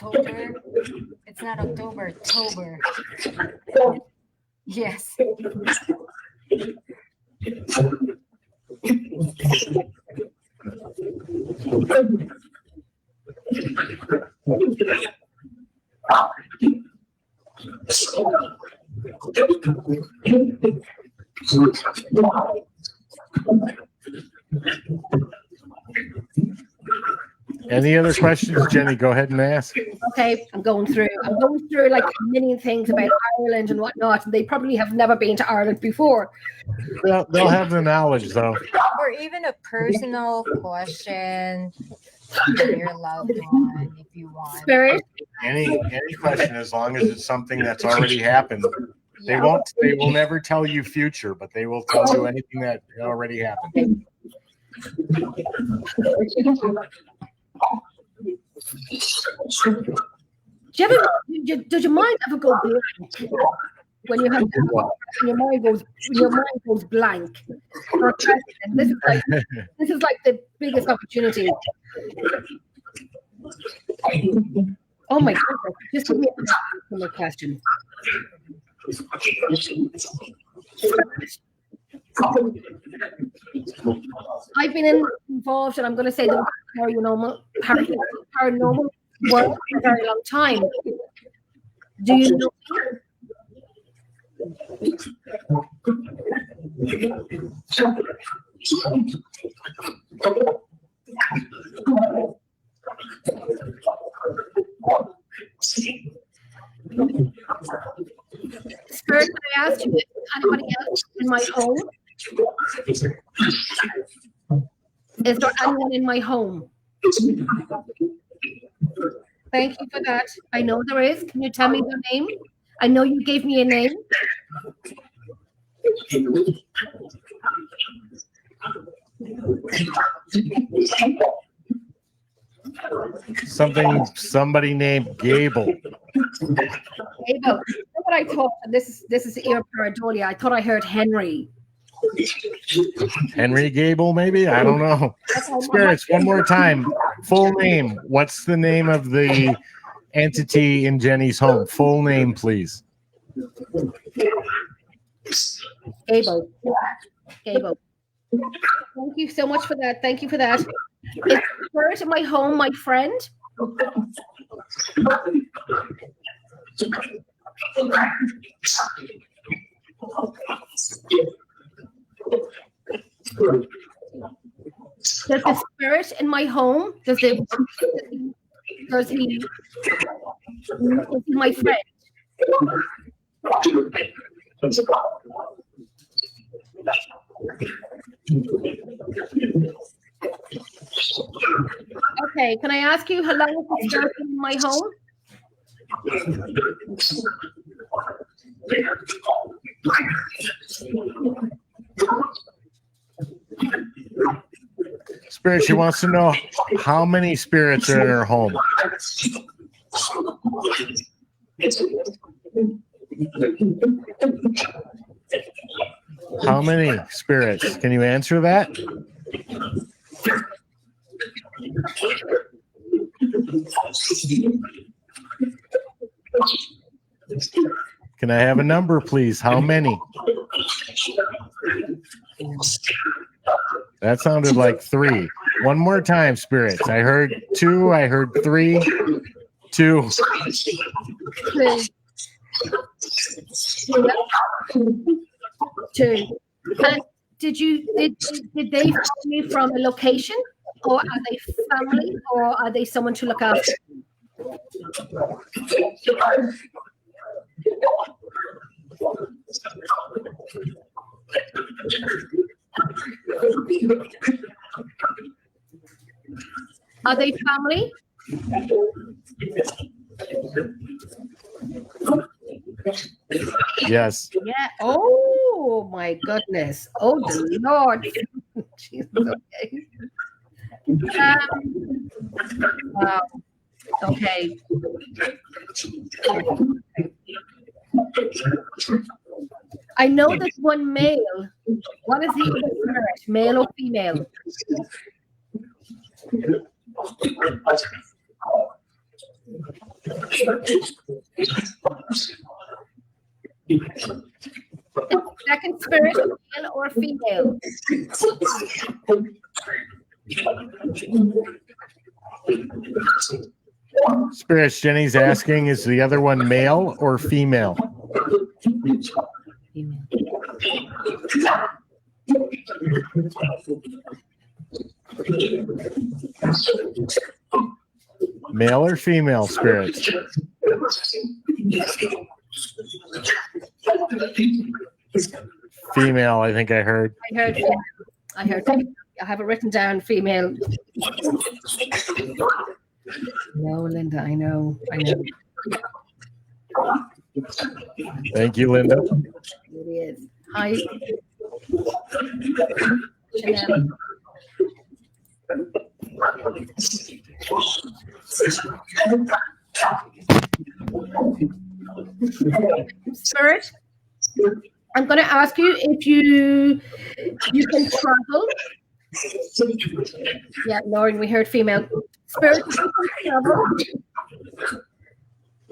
October. It's not October. October. Yes. Any other questions, Jenny? Go ahead and ask. Okay, I'm going through like a million things about Ireland and whatnot, and they probably have never been to Ireland before. They'll have the knowledge, though. Or even a personal question to your loved one if you want. Spirit, Any question, as long as it's something that's already happened. They Yeah. will never tell you future, but they will tell you anything that already happened. does your mind ever go blank when you have your mind goes blank? For a question? This is like the biggest opportunity. Oh my goodness! Just give me a question. I've been involved, and I'm going to say the paranormal world for a very long time. Do you know? Spirit, can I ask you if anybody else in my home? Is there anyone in my home? Thank you for that. I know there is. Can you tell me their name? I know you gave me a name. Somebody named Gable. Gable. What I thought, and this is ear pareidolia. I thought I heard Henry. Henry Gable, maybe? I don't know. Spirits, one more time. Full name. What's the name of the entity in Jenny's home? Full name, please. Gable. Gable. Thank you so much for that. Thank you for that. Is the spirit in my home my friend? Does the spirit in my home, is he my friend? Okay, can I ask you how long has the spirit been in my home? Spirit, she wants to know how many spirits are in her home. How many spirits? Can you answer that? Can I have a number, please? How many? That sounded like 3. One more time, spirits. I heard 2. I heard 3. 2. Two. And did they find you from a location, or are they family, or are they someone to look after? Are they family? Yes. Yeah. Oh my goodness. Oh the Lord. Jesus. Okay. Wow. Okay. I know there's one male. What is he? Male or female? Second spirit, male or female? Spirits, Jenny's asking, is the other one male or female? Male or female, spirits? Female, I think I heard. I heard. I have it written down. Female. No, Linda. I know. Thank you, Linda. It is. Hi, Chanel. Spirit, I'm going to ask you if you can travel. Yeah, Lauren, we heard female. Spirit, you can travel.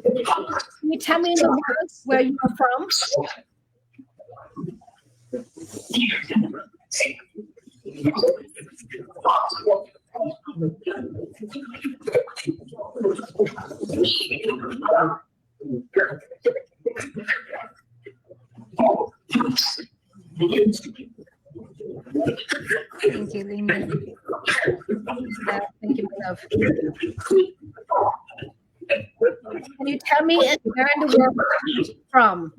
Can you tell me in the world where you are from? Thank you, Linda. Yeah, thank you, my love. Can you tell me where in the world you're from?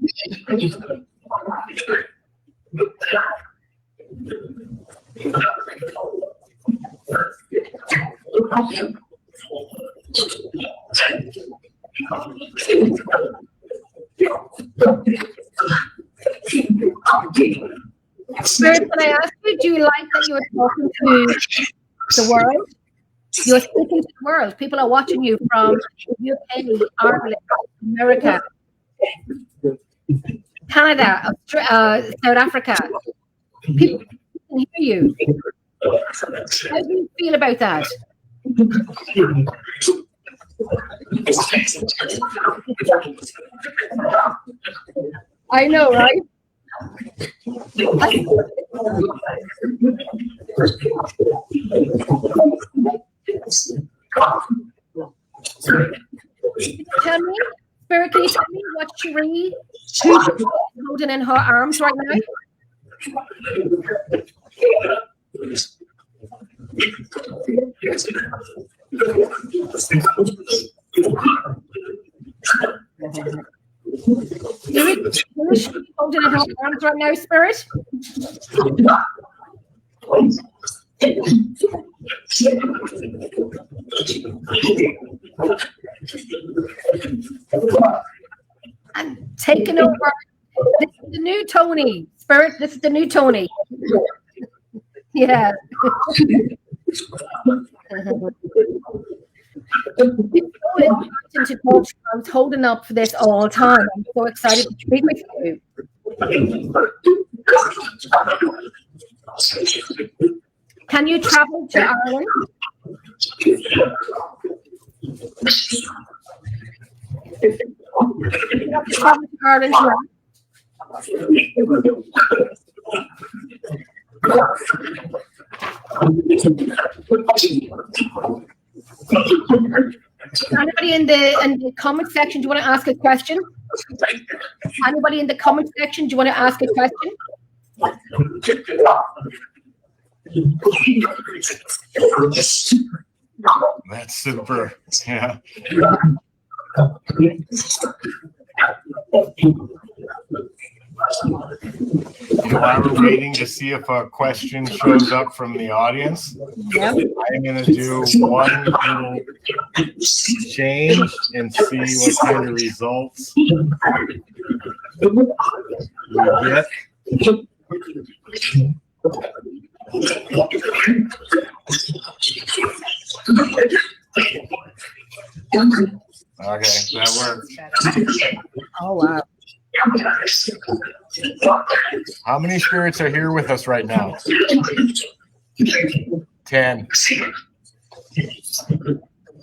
Spirit, can I ask you, do you like that you are talking to the world? You're speaking to the world. People are watching you from UK, Ireland, America, Canada, South Africa. People can hear you. How do you feel about that? I know, right? Tell me, Spirit, can you tell me what Cherie is holding in her arms right now? Spirit, what is she holding in her arms right now, Spirit? And taking over. This is the new Tony. Spirit, this is the new Tony. Yeah. It's so exciting to coach. I was holding up for this all the time. I'm so excited to speak with you. Can you travel to Ireland? You have to travel to Ireland now. Anybody in the comment section, do you want to ask a question? Anybody in the comment section, do you want to ask a question? That's super. Yeah. While we're waiting to see if a question shows up from the audience, Yep. I'm going to do one little change and see what kind of results we get. Okay, that works. Oh, wow. How many spirits are here with us right now? 10.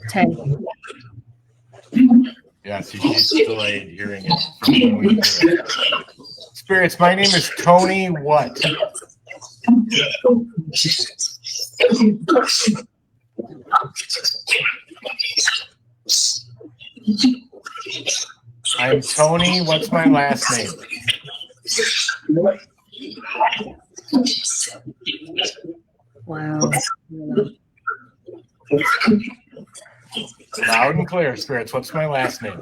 10. Yes, she's delayed hearing it from when we hear it. Spirits, my name is Tony what? I'm Tony. What's my last name? Wow. Loud and clear, spirits. What's my last name?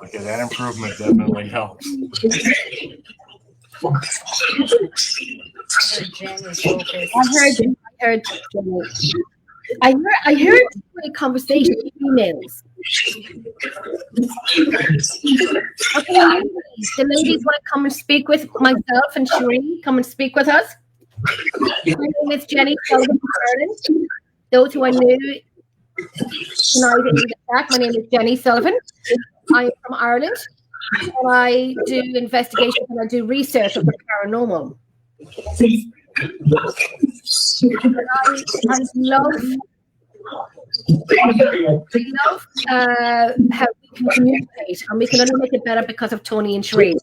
Okay, that improvement definitely helps. I heard a conversation in emails. Okay, the ladies want to come and speak with myself and Cherie. Come and speak with us. My name is Jenny Sullivan from Ireland. Those who are new tonight in the chat, my name is Jenny Sullivan. I am from Ireland, and I do investigations and I do research of the paranormal. I love how we can communicate, and we can only make it better because of Tony and Cherie.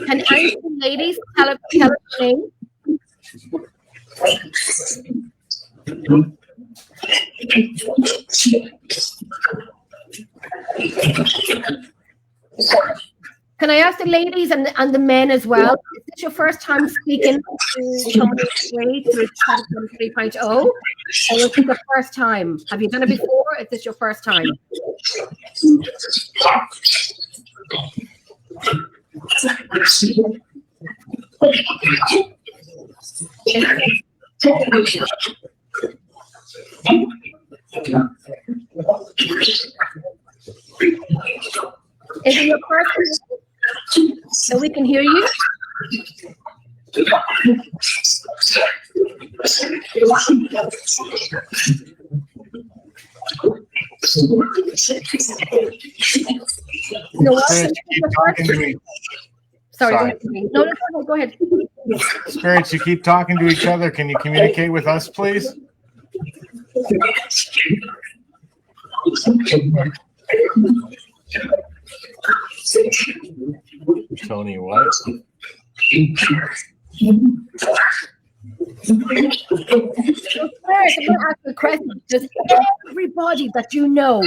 Can any of the ladies tell us your name? Can I ask the ladies and the men as well? Is this your first time speaking to Tony Way through Chatterton 3.0? Or is it the first time? Have you done it before? Or is this your first time? Is it your person so we can hear you? No, sorry. Go ahead. Spirits, you keep talking to each other. Can you communicate with us, please? Tony, what? I'm going to ask a question. Does everybody that you know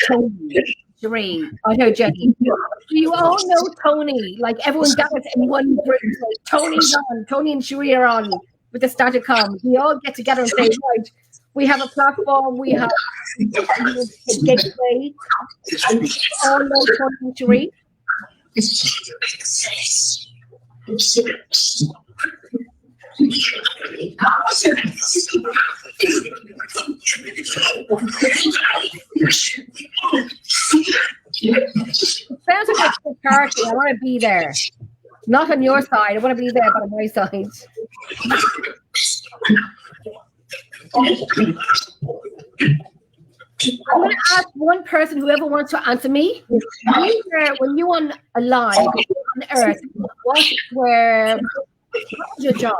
Tony? Sheree, I know Jenny. Do you all know Tony? Like everyone gathers in one group. Like Tony's on, Tony and Sheree are on with the Staticom. We all get together and say, right, we have a platform, we have a gateway. All know Tony and Sheree. Sounds like a party. I want to be there. Not on your side. I want to be there, but on my side. I'm going to ask one person, whoever wants to answer me. When you on a live on Earth, what was your job?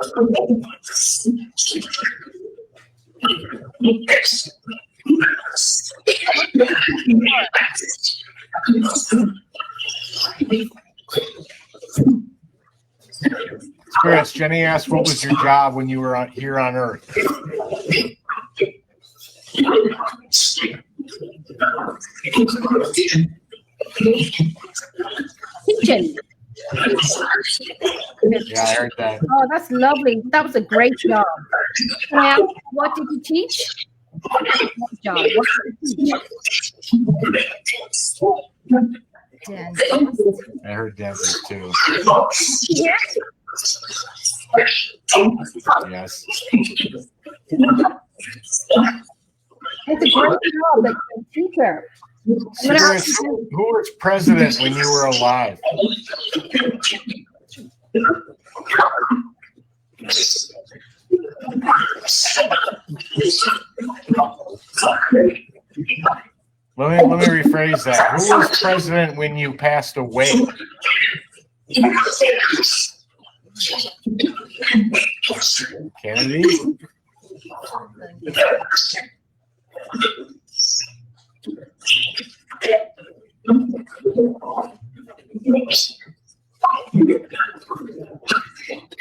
Spirits, Jenny asked, what was your job when you were here on Earth? Teaching. Yeah, I heard that. Oh, that's lovely. That was a great job. What did you teach? What job? What did you teach? I heard dentist too. Yeah. Yes. It's a great job, like a teacher. Spirits, who was president when you were alive? Let me rephrase that. Who was president when you passed away? Kennedy?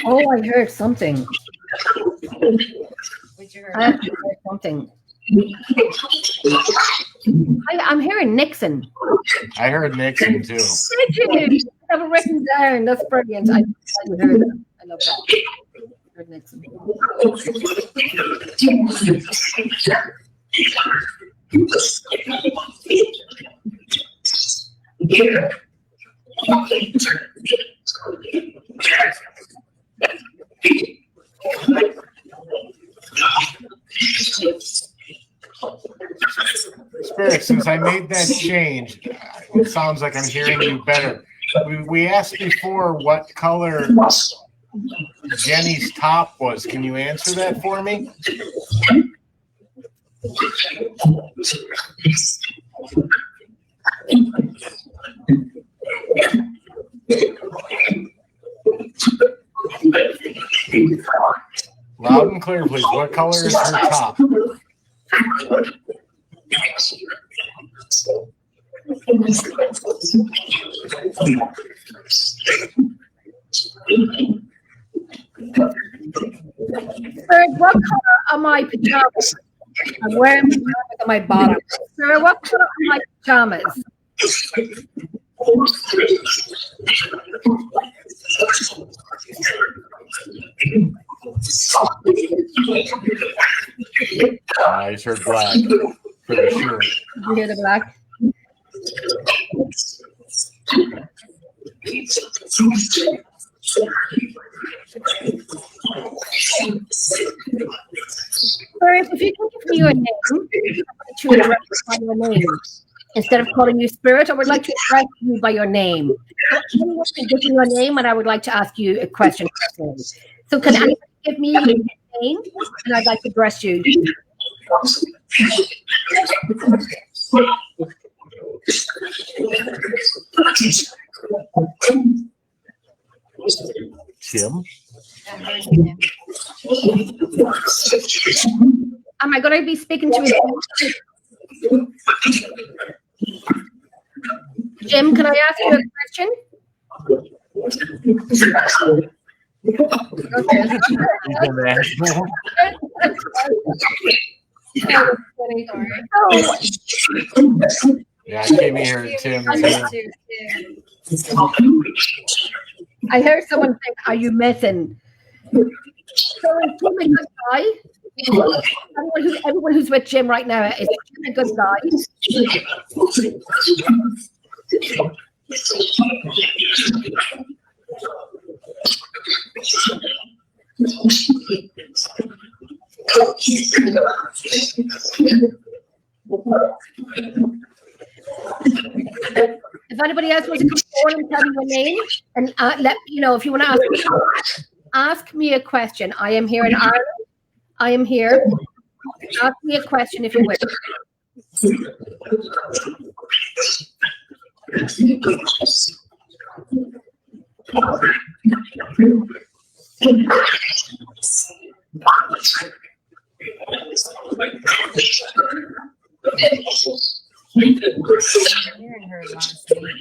Oh, I heard something. I heard something. I'm hearing Nixon. I heard Nixon too. Did you? I have it written down. That's brilliant. I heard that. I love that. I heard Nixon. Spirit, since I made that change, it sounds like I'm hearing you better. We asked before what color Jenny's top was. Can you answer that for me? Loud and clear, please. What color is her top? Sir, what color are my pajamas? I'm wearing pajamas on my bottom. Sir, what color are my pajamas? I just heard black, pretty sure. You hear the black? Sir, if you can give me your name, to address you by your name. Instead of calling you Spirit, I would like to address you by your name. So anyone can give me your name, and I would like to ask you a question personally. So can anyone give me your name, and I'd like to address you? Tim? Am I going to be speaking to you? Jim, can I ask you a question? Yeah, I came here, Tim. I heard someone say, "Are you missing?" So is Jim a good guy? Everyone who's with Jim right now, is Jim a good guy? If anybody else wants to come forward and tell me your name, and let you know, if you want to ask me a question. I am here in Ireland. I am here. Ask me a question if you wish.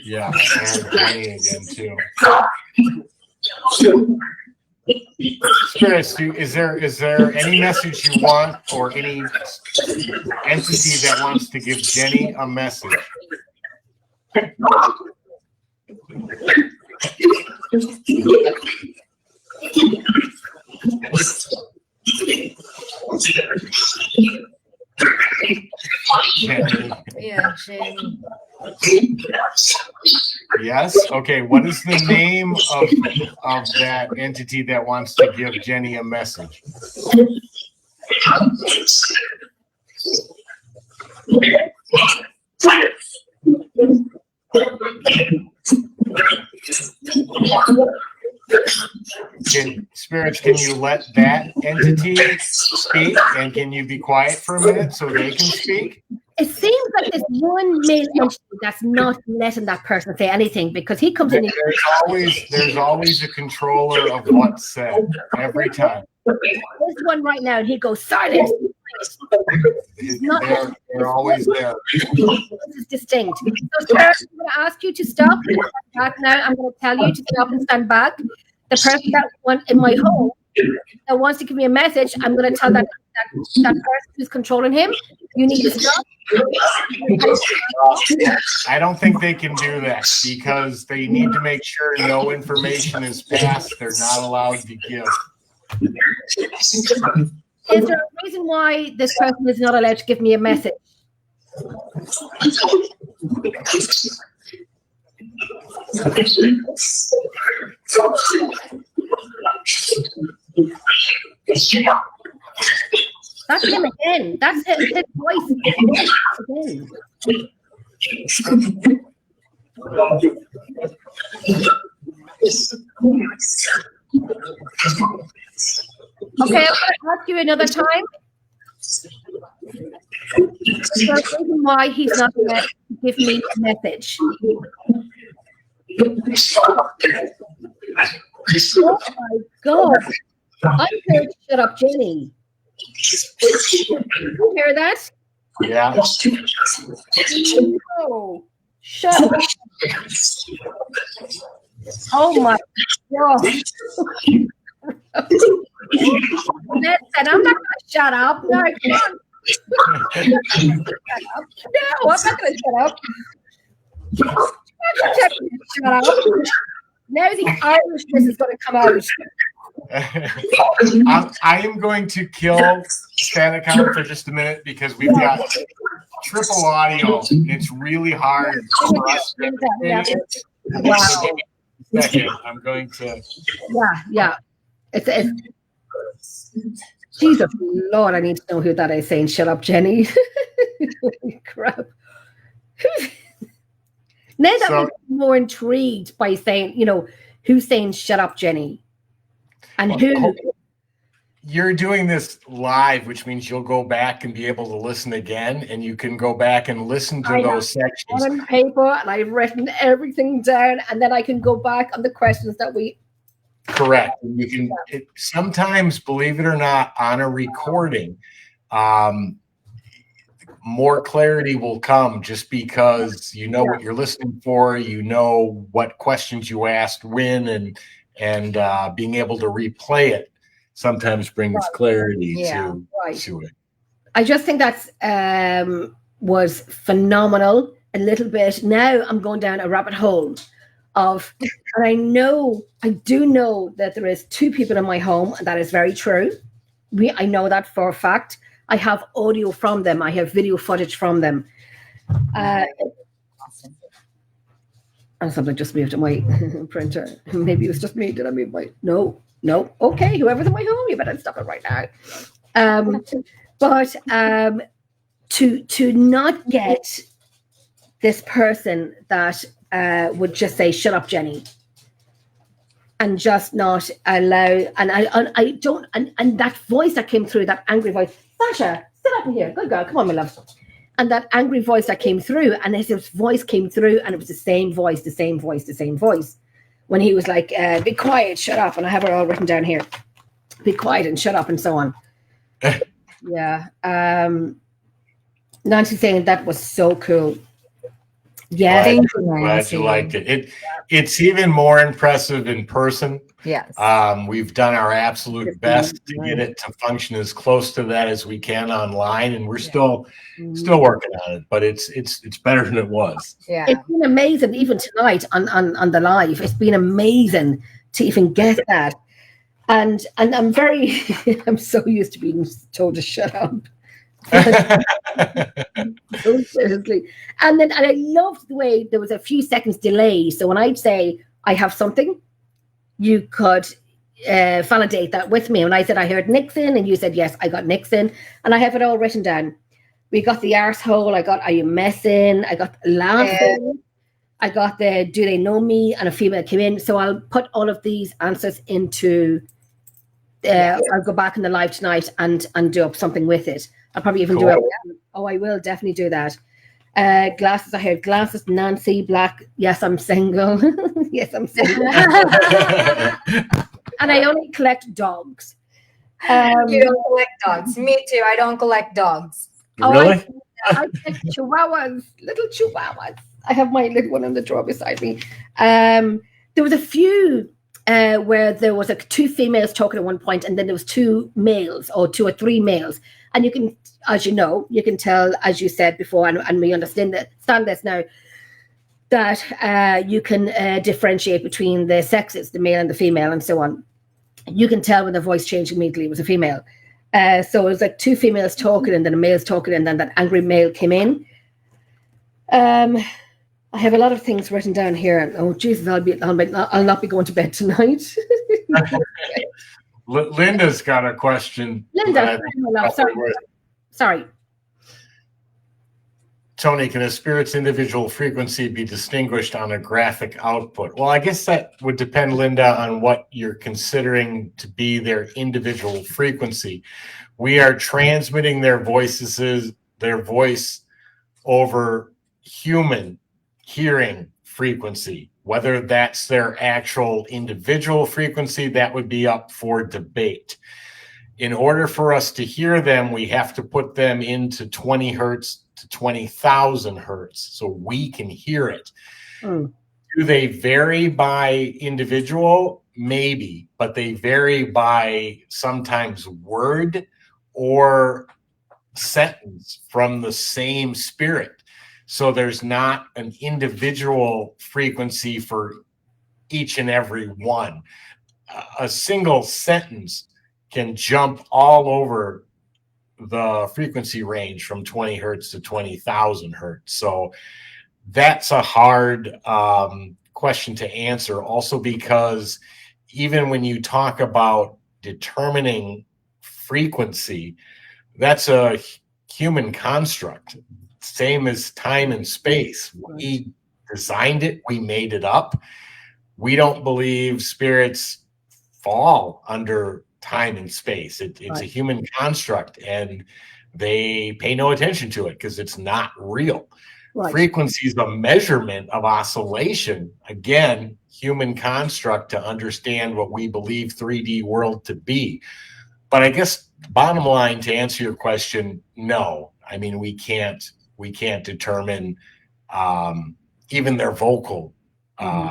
Yeah, and Jenny again too. Spirit, is there any message you want, or any entity that wants to give Jenny a message? Jenny. Yeah, Jenny. Yes. Okay. What is the name of that entity that wants to give Jenny a message? Spirits, can you let that entity speak, and can you be quiet for a minute so they can speak? It seems like there's one male entity that's not letting that person say anything, because he comes in. There's always a controller of what's said every time. There's one right now, and he goes silent. They're always there. This is distinct. So, Sarah, I'm going to ask you to stop. Back now, I'm going to tell you to stop and stand back. The person that wants in my home that wants to give me a message, I'm going to tell that person who's controlling him, you need to stop. I don't think they can do that, because they need to make sure no information is passed. They're not allowed to give. Is there a reason why this person is not allowed to give me a message? That's him again. That's his voice again. Okay, I'm going to ask you another time. There's a reason why he's not going to give me a message. Oh my God. I heard shut up, Jenny. You hear that? Yeah. Oh, shut up. Oh my God. Listen, I'm not going to shut up. No, I can't. No, I'm not going to shut up. Shut up. Now the Irishness is going to come out. I am going to kill Staticon for just a minute, because we've got triple audio. It's really hard for us. Wow. Second, I'm going to. Yeah. It's Jesus Lord, I need to know who that is saying shut up, Jenny. Holy crap. Now that So- I'm more intrigued by saying, who's saying shut up, Jenny? And who? You're doing this live, which means you'll go back and be able to listen again, and you can go back and listen to I those have sections. on paper and I've written everything down, and then I can go back on the questions that we. Correct. And you can sometimes, believe it or not, on a recording, more clarity will come just because you know what you're listening for, you know what questions you asked when, and being able to replay it sometimes brings clarity to it. I just think that's was phenomenal. A little bit. Now I'm going down a rabbit hole of, and I do know that there is 2 people in my home, and that is very true. I know that for a fact. I have audio from them. I have video footage from them. Awesome. And something just moved to my printer. Maybe it was just me. Did I move my? No. Okay, whoever's in my home, you better stop it right now. But to not get this person that would just say, "Shut up, Jenny," and just not allow, and I don't, and that voice that came through, that angry voice, Sasha, sit up in here, good girl, come on, my love. And that angry voice that came through, and his voice came through, and it was the same voice. When he was like, "Be quiet, shut up," and I have it all written down here. Be quiet and shut up, and so on. Yeah. Nancy saying that was so cool. Yeah. Thank you, Glad Nancy. you liked it. It's even more impressive in person. Yes. We've done our absolute best to get it to function as close to that as we can online, and we're still working on it. But it's better than it was. Yeah. It's been amazing, even tonight on the live. It's been amazing to even get that. And I'm very, I'm so used to being told to shut up. So seriously. And I loved the way there was a few seconds delay. So when I'd say I have something, you could validate that with me. When I said I heard Nixon, and you said yes, I got Nixon, and I have it all written down. We got the arsehole. I got, are you messing? I got laughing. I got the do they know me? And a female came in. So I'll put all of these answers into. I'll go back in the live tonight and do up something with it. I'll probably even do it. Oh, I will definitely do that. Glasses. I heard glasses. Nancy Black. Yes, I'm single. Yes, I'm single. And I only collect dogs. You don't collect dogs. Me too. I don't collect dogs. Really? I collect chihuahuas, little chihuahuas. I have my little one in the drawer beside me. There was a few where there was 2 females talking at one point, and then there was 2 males, or 2 or 3 males. And you can, as you know, you can tell, as you said before, and we understand this now, that you can differentiate between the sexes, the male and the female, and so on. You can tell when the voice changed immediately, it was a female. So it was like 2 females talking, and then a male's talking, and then that angry male came in. I have a lot of things written down here. Oh Jesus, I'll not be going to bed tonight. Linda's got a question. Linda, sorry. Tony, can a spirit's individual frequency be distinguished on a graphic output? Well, I guess that would depend, Linda, on what you're considering to be their individual frequency. We are transmitting their voice over human hearing frequency. Whether that's their actual individual frequency, that would be up for debate. In order for us to hear them, we have to put them into 20 hertz to 20,000 hertz so we can hear it. Do they vary by individual? Maybe, but they vary by sometimes word or sentence from the same spirit. So there's not an individual frequency for each and every one. A single sentence can jump all over the frequency range from 20 hertz to 20,000 hertz. So that's a hard question to answer. Also, because even when you talk about determining frequency, that's a human construct, same as time and space. We designed it, we made it up. We don't believe spirits fall under time and space. It's a human construct, and they pay no attention to it because it's not real. Right. Frequency is a measurement of oscillation. Again, human construct to understand what we believe 3D world to be. But I guess bottom line, to answer your question, no. I mean, we can't determine even their vocal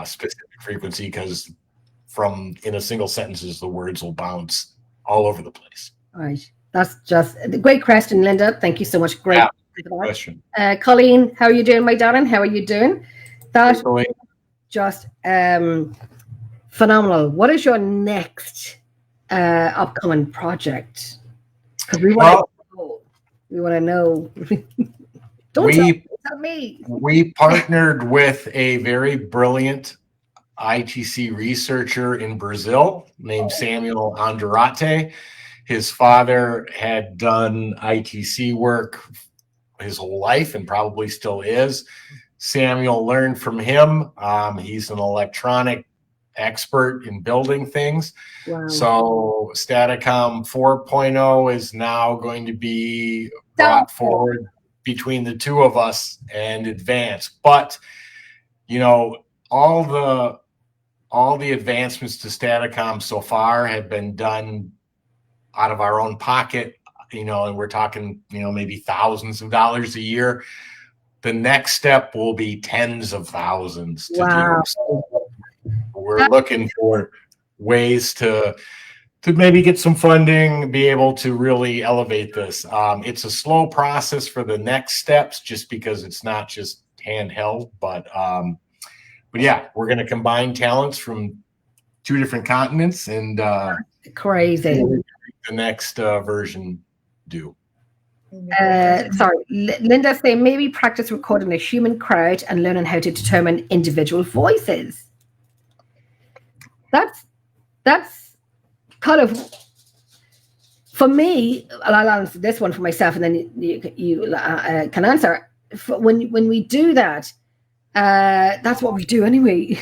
specific frequency, because from in a single sentences, the words will bounce all over the place. Right. That's just a great question, Linda. Thank you so much. Great question. Colleen, how are you doing, my darling? How are you doing? That's just phenomenal. What is your next upcoming project? Because we want to know. Tell me. We partnered with a very brilliant ITC researcher in Brazil named Samuel Andrate. His father had done ITC work his whole life and probably still is. Samuel learned from him. He's an electronic expert in building things. Wow. So Staticom 4.0 is now going to be brought forward between the two of us and advance. But, you know, all the advancements to Staticom so far have been done out of our own pocket, you know, and we're talking, you know, maybe thousands of dollars a year. The next step will be tens of thousands to do. So we're looking for ways to maybe get some funding, be able to really elevate this. It's a slow process for the next steps, just because it's not just handheld, but yeah, we're going to combine talents from 2 different continents and crazy. The next version do. Sorry, Linda saying maybe practice recording a human crowd and learning how to determine individual voices. That's kind of, for me, I'll answer this one for myself, and then you can answer. When we do that, that's what we do anyway.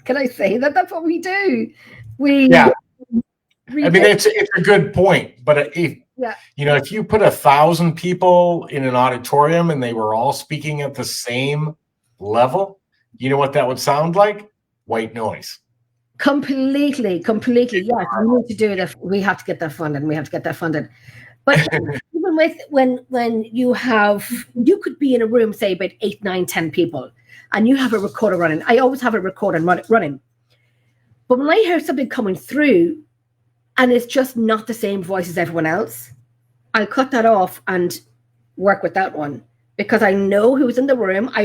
Can I say that? That's what we do. I mean, it's a good point, but if you put 1,000 people in an auditorium and they were all speaking at the same level, you know what that would sound like? White noise. Completely. Yes, we need to do it. We have to get that funded. But even with when you could be in a room, say about 8, 9, 10 people, and you have a recorder running. I always have a recorder running. But when I hear something coming through, and it's just not the same voice as everyone else, I'll cut that off and work with that one, because I know who's in the room. I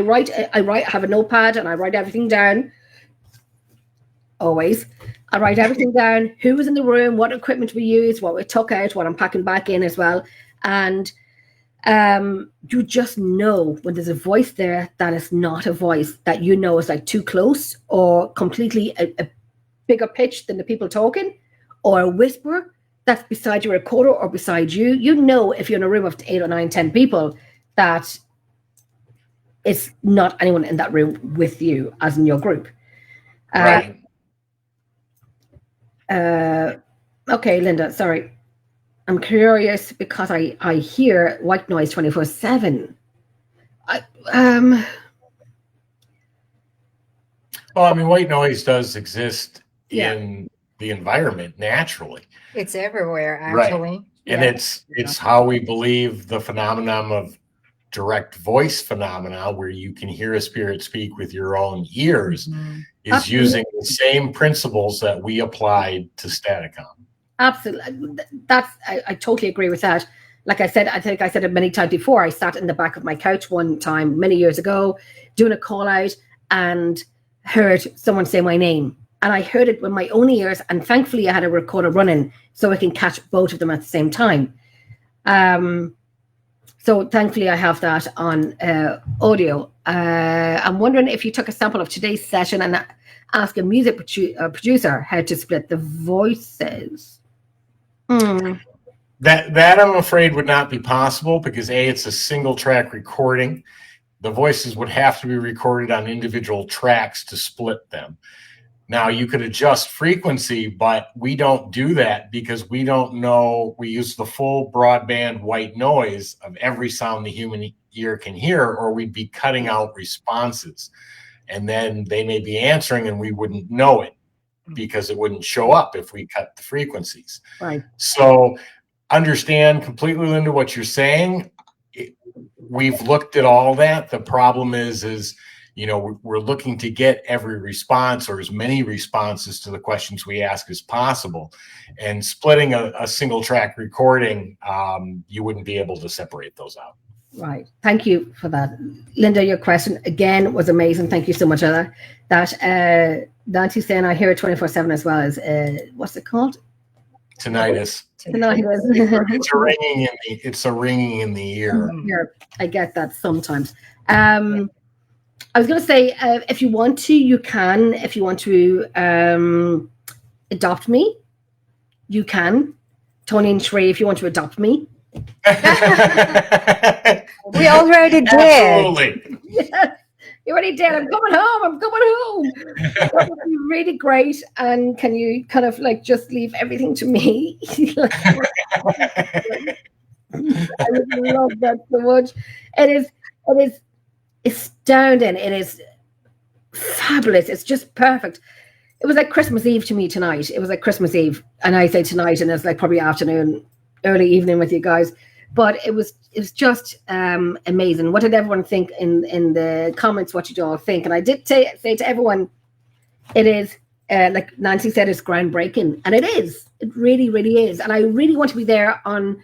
have a notepad and I write everything down. Always. I write everything down, who was in the room, what equipment we use, what we took out, what I'm packing back in as well. And you just know when there's a voice there that is not a voice that you know is like too close or completely a bigger pitch than the people talking, or a whisper that's beside your recorder or beside you. You know, if you're in a room of 8 or 9, 10 people, that it's not anyone in that room with you, as in your group. Right. Okay, Linda, sorry. I'm curious because I hear white noise 24/7. Well, I mean, white noise does exist in the environment naturally. It's everywhere, actually. Right. And it's how we believe the phenomenon of direct voice phenomena, where you can hear a spirit speak with your own ears, is using the same principles that we applied to Staticom. Absolutely. I totally agree with that. Like I said, I think I said it many times before, I sat in the back of my couch one time many years ago doing a call out and heard someone say my name. And I heard it with my own ears, and thankfully I had a recorder running so I can catch both of them at the same time. So thankfully I have that on audio. I'm wondering if you took a sample of today's session and ask a music producer how to split the voices. That I'm afraid would not be possible because it's a single track recording. The voices would have to be recorded on individual tracks to split them. Now you could adjust frequency, but we don't do that because we don't know. We use the full broadband white noise of every sound the human ear can hear, or we'd be cutting out responses. And then they may be answering and we wouldn't know it because it wouldn't show up if we cut the frequencies. Right. So understand completely, Linda, what you're saying. We've looked at all that. The problem is, you know, we're looking to get every response or as many responses to the questions we ask as possible. And splitting a single track recording, you wouldn't be able to separate those out. Right. Thank you for that. Linda, your question again was amazing. Thank you so much for that. Nancy saying I hear it 24/7 as well as what's it called? Tinnitus. Tinnitus. It's a ringing in the ear. I get that sometimes. I was going to say, if you want to, you can. If you want to adopt me, you can. Tony and Shree, if you want to adopt me. We already did. Absolutely. Yes, you already did. I'm coming home. That would be really great. And can you kind of like just leave everything to me? I would love that so much. It is astounding. It is fabulous. It's just perfect. It was like Christmas Eve to me tonight. It was like Christmas Eve. And I say tonight, and it's like probably afternoon, early evening with you guys. But it was just amazing. What did everyone think in the comments? What did you all think? And I did say to everyone, it is like Nancy said, it's groundbreaking, and it is. It really, really is. And I really want to be there on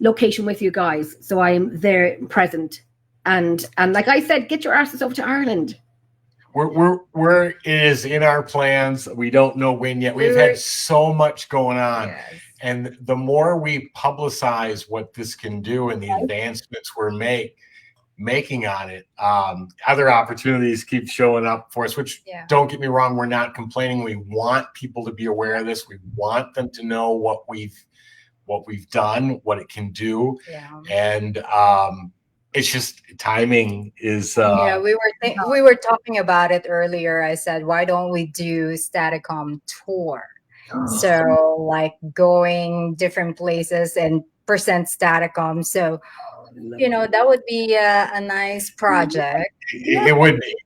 location with you guys, so I am there present. And like I said, get your asses over to Ireland. We're it is in our plans. We don't know when yet. We've had so much going on. Yes. And the more we publicize what this can do and the advancements we're making on it, other opportunities keep showing up for us, which don't get me wrong, we're not complaining. We want people to be aware of this. We want them to know what we've done, what it can do. Yeah. And it's just timing is we were talking about it earlier. I said, why don't we do Staticom tour? So like going different places and present Staticom. So, you know, that would be a nice project. It would be.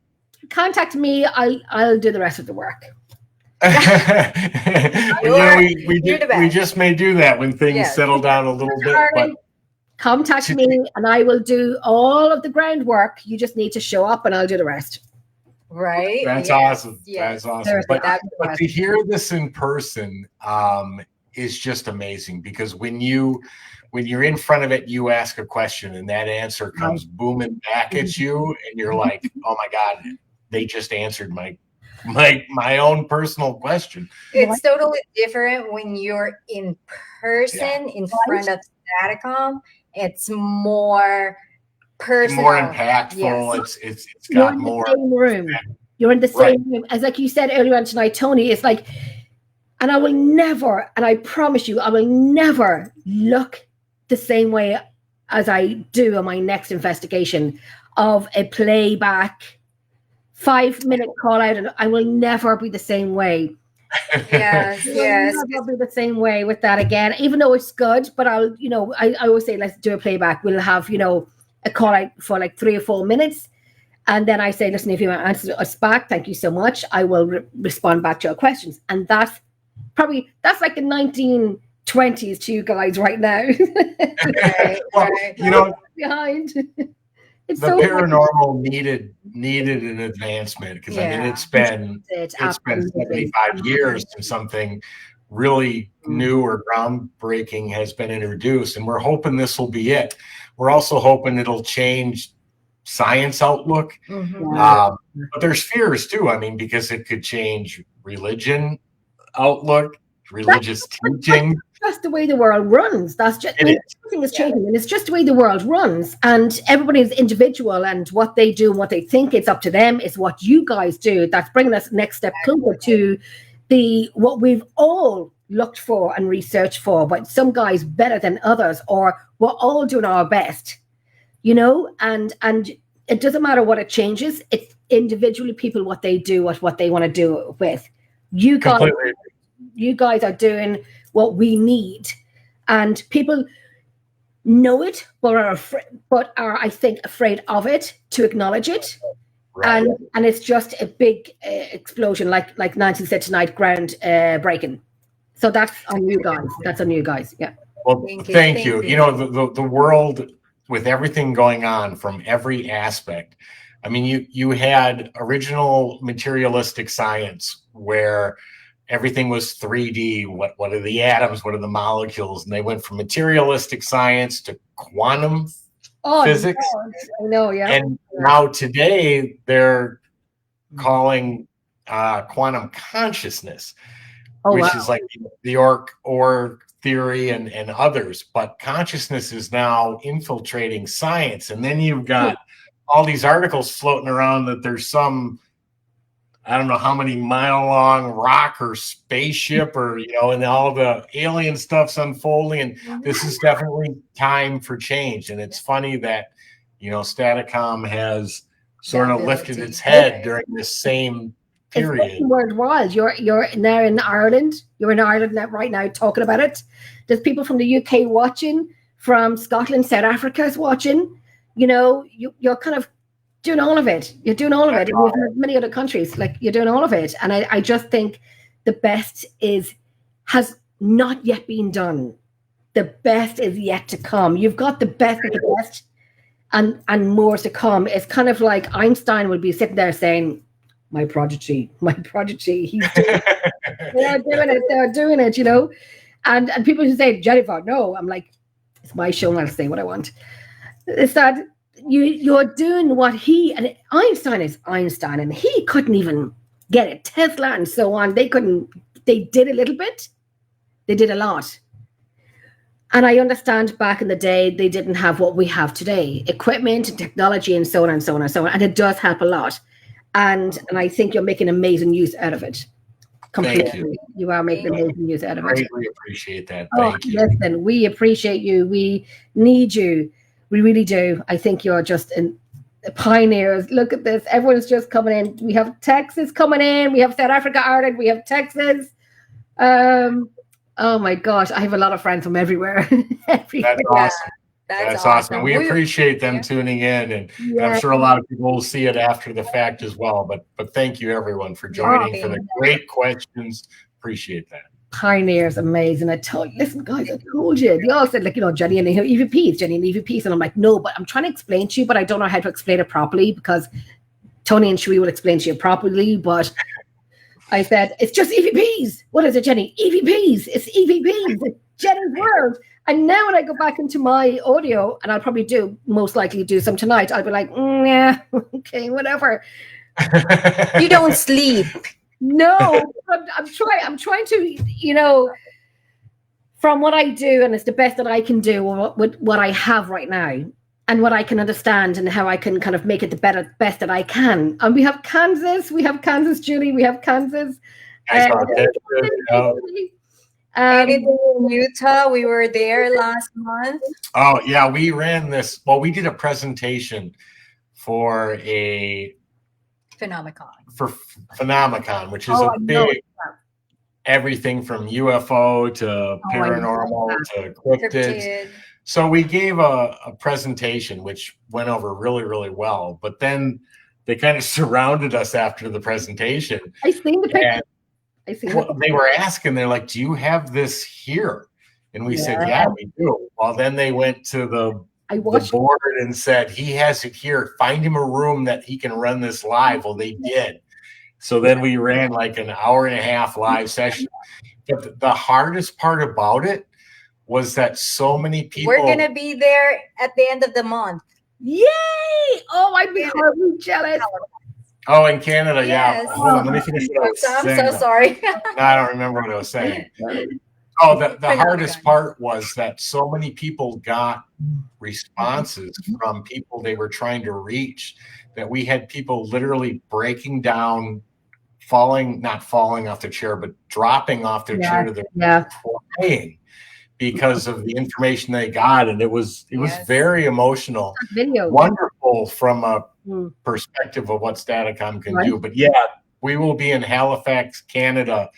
Contact me. I'll do the rest of the work. We just may do that when things settle down a little bit. But contact me and I will do all of the groundwork. You just need to show up and I'll do the rest. Right. That's awesome. Yes. That's awesome. But to hear this in person is just amazing, because when you're in front of it, you ask a question and that answer comes booming back at you, and you're like, oh my God, they just answered my own personal question. It's totally different when you're in person in front of Staticom. It's more personal, more impactful. It's got more. Same room. You're in the same room, as like you said earlier on tonight, Tony. It's like, and I will never, and I promise you, I will never look the same way as I do on my next investigation of a playback 5-minute call out, and I will never be the same way. Yes. I'll be the same way with that again, even though it's good. But I'll, I always say, let's do a playback. We'll have, a call out for like 3 or 4 minutes. And then I say, listen, if you answer us back, thank you so much. I will respond back to your questions. And that's like the 1920s to you guys right now. Behind. It's the paranormal needed an advancement, because I mean it's been 75 years since something really new or groundbreaking has been introduced, and we're hoping this will be it. We're also hoping it'll change science outlook, but there's fears too. I mean, because it could change religion outlook, religious teaching. That's the way the world runs. That's just everything is changing, and it's just the way the world runs. And everybody is individual, and what they do and what they think, it's up to them. Is what you guys do that's bringing us next step closer to what we've all looked for and researched for, but some guys better than others, or we're all doing our best, and it doesn't matter what it changes. It's individually people what they do, what they want to do it with. You guys are doing what we need, and people know it, but are I think afraid of it to acknowledge it. Right. And it's just a big explosion, like Nancy said tonight, ground breaking. So that's on you guys. Yeah. Well, thank you. you. The world, with everything going on from every aspect. I mean, you had original materialistic science where everything was 3D. What are the atoms? What are the molecules? And they went from materialistic science to quantum physics. I know, yeah. And now today they're calling quantum consciousness, which is like the Orr theory and others. But consciousness is now infiltrating science. And then you've got all these articles floating around that there's some, I don't know how many mile long rock or spaceship or, and all the alien stuff's unfolding. And this is definitely time for change. And it's funny that, Staticom has sort of lifted its head during this same period. It's worldwide. You're now in Ireland. You're in Ireland right now talking about it. There's people from the UK watching, from Scotland, South Africa is watching. You're kind of doing all of it. You're doing all of it. And with many other countries, like you're doing all of it. And I just think the best has not yet been done. The best is yet to come. You've got the best of the best, and more to come. It's kind of like Einstein would be sitting there saying, my prodigy, he's doing it. They're doing it, And people who say, Jennifer, no. I'm like, it's my show and I'll say what I want. It's that you're doing what Einstein is Einstein, and he couldn't even get it. Tesla and so on, they did a little bit. They did a lot. And I understand back in the day, they didn't have what we have today, equipment and technology and so on and so on and so on. And it does help a lot. And I think you're making amazing use out of it. Completely. You are making amazing use out of it. Greatly appreciate that. Thank you. Listen, we appreciate you. We need you. We really do. I think you're just pioneers. Look at this. Everyone's just coming in. We have Texas coming in. We have South Africa, Ireland. We have Texas. Oh my gosh. I have a lot of friends from everywhere. That's awesome. That's awesome. We appreciate them tuning in, and I'm sure a lot of people will see it after the fact as well. But thank you everyone for joining, for the great questions. Appreciate that. Pioneers, amazing. Listen, guys, I told you. They all said, Jenny and EVPs. And I'm like, no, but I'm trying to explain to you, but I don't know how to explain it properly, because Tony and Sheree will explain to you properly. But I said, it's just EVPs. What is it, Jenny? EVPs. It's EVPs. It's Jenny's world. And now when I go back into my audio, and I'll probably most likely do some tonight, I'll be like, yeah, okay, whatever. You don't sleep. No, I'm trying to, from what I do, and it's the best that I can do with what I have right now and what I can understand, and how I can kind of make it the best that I can. And we have Kansas, Julie, we have Kansas. In Utah, we were there last month. Oh yeah, we ran this. Well, we did a presentation for Phenomicon, which is a big everything from UFO to paranormal to cryptids. So we gave a presentation which went over really, really well. But then they kind of surrounded us after the presentation. I seen the picture. They were asking, they're like, do you have this here? And we said, yeah, we do. Well, then they went to the board and said, he has it here. Find him a room that he can run this live. Well, they did. So then we ran like an hour and a half live session. But the hardest part about it was that so many people. We're going to be there at the end of the month. Yay! Oh, I'd be horribly jealous. Oh, in Canada, yes. Yeah. Hold on, let me finish what I was saying. I'm so sorry. No, I don't remember what I was saying. Oh, the hardest part was that so many people got responses from people they were trying to reach, that we had people literally breaking down not falling off their chair, but dropping off their chair to their Yeah. crying because of the information they got. And it was Yes. very emotional, Video. wonderful from a Mm. perspective of what Staticom can Right. do. But yeah, we will be in Halifax, Canada,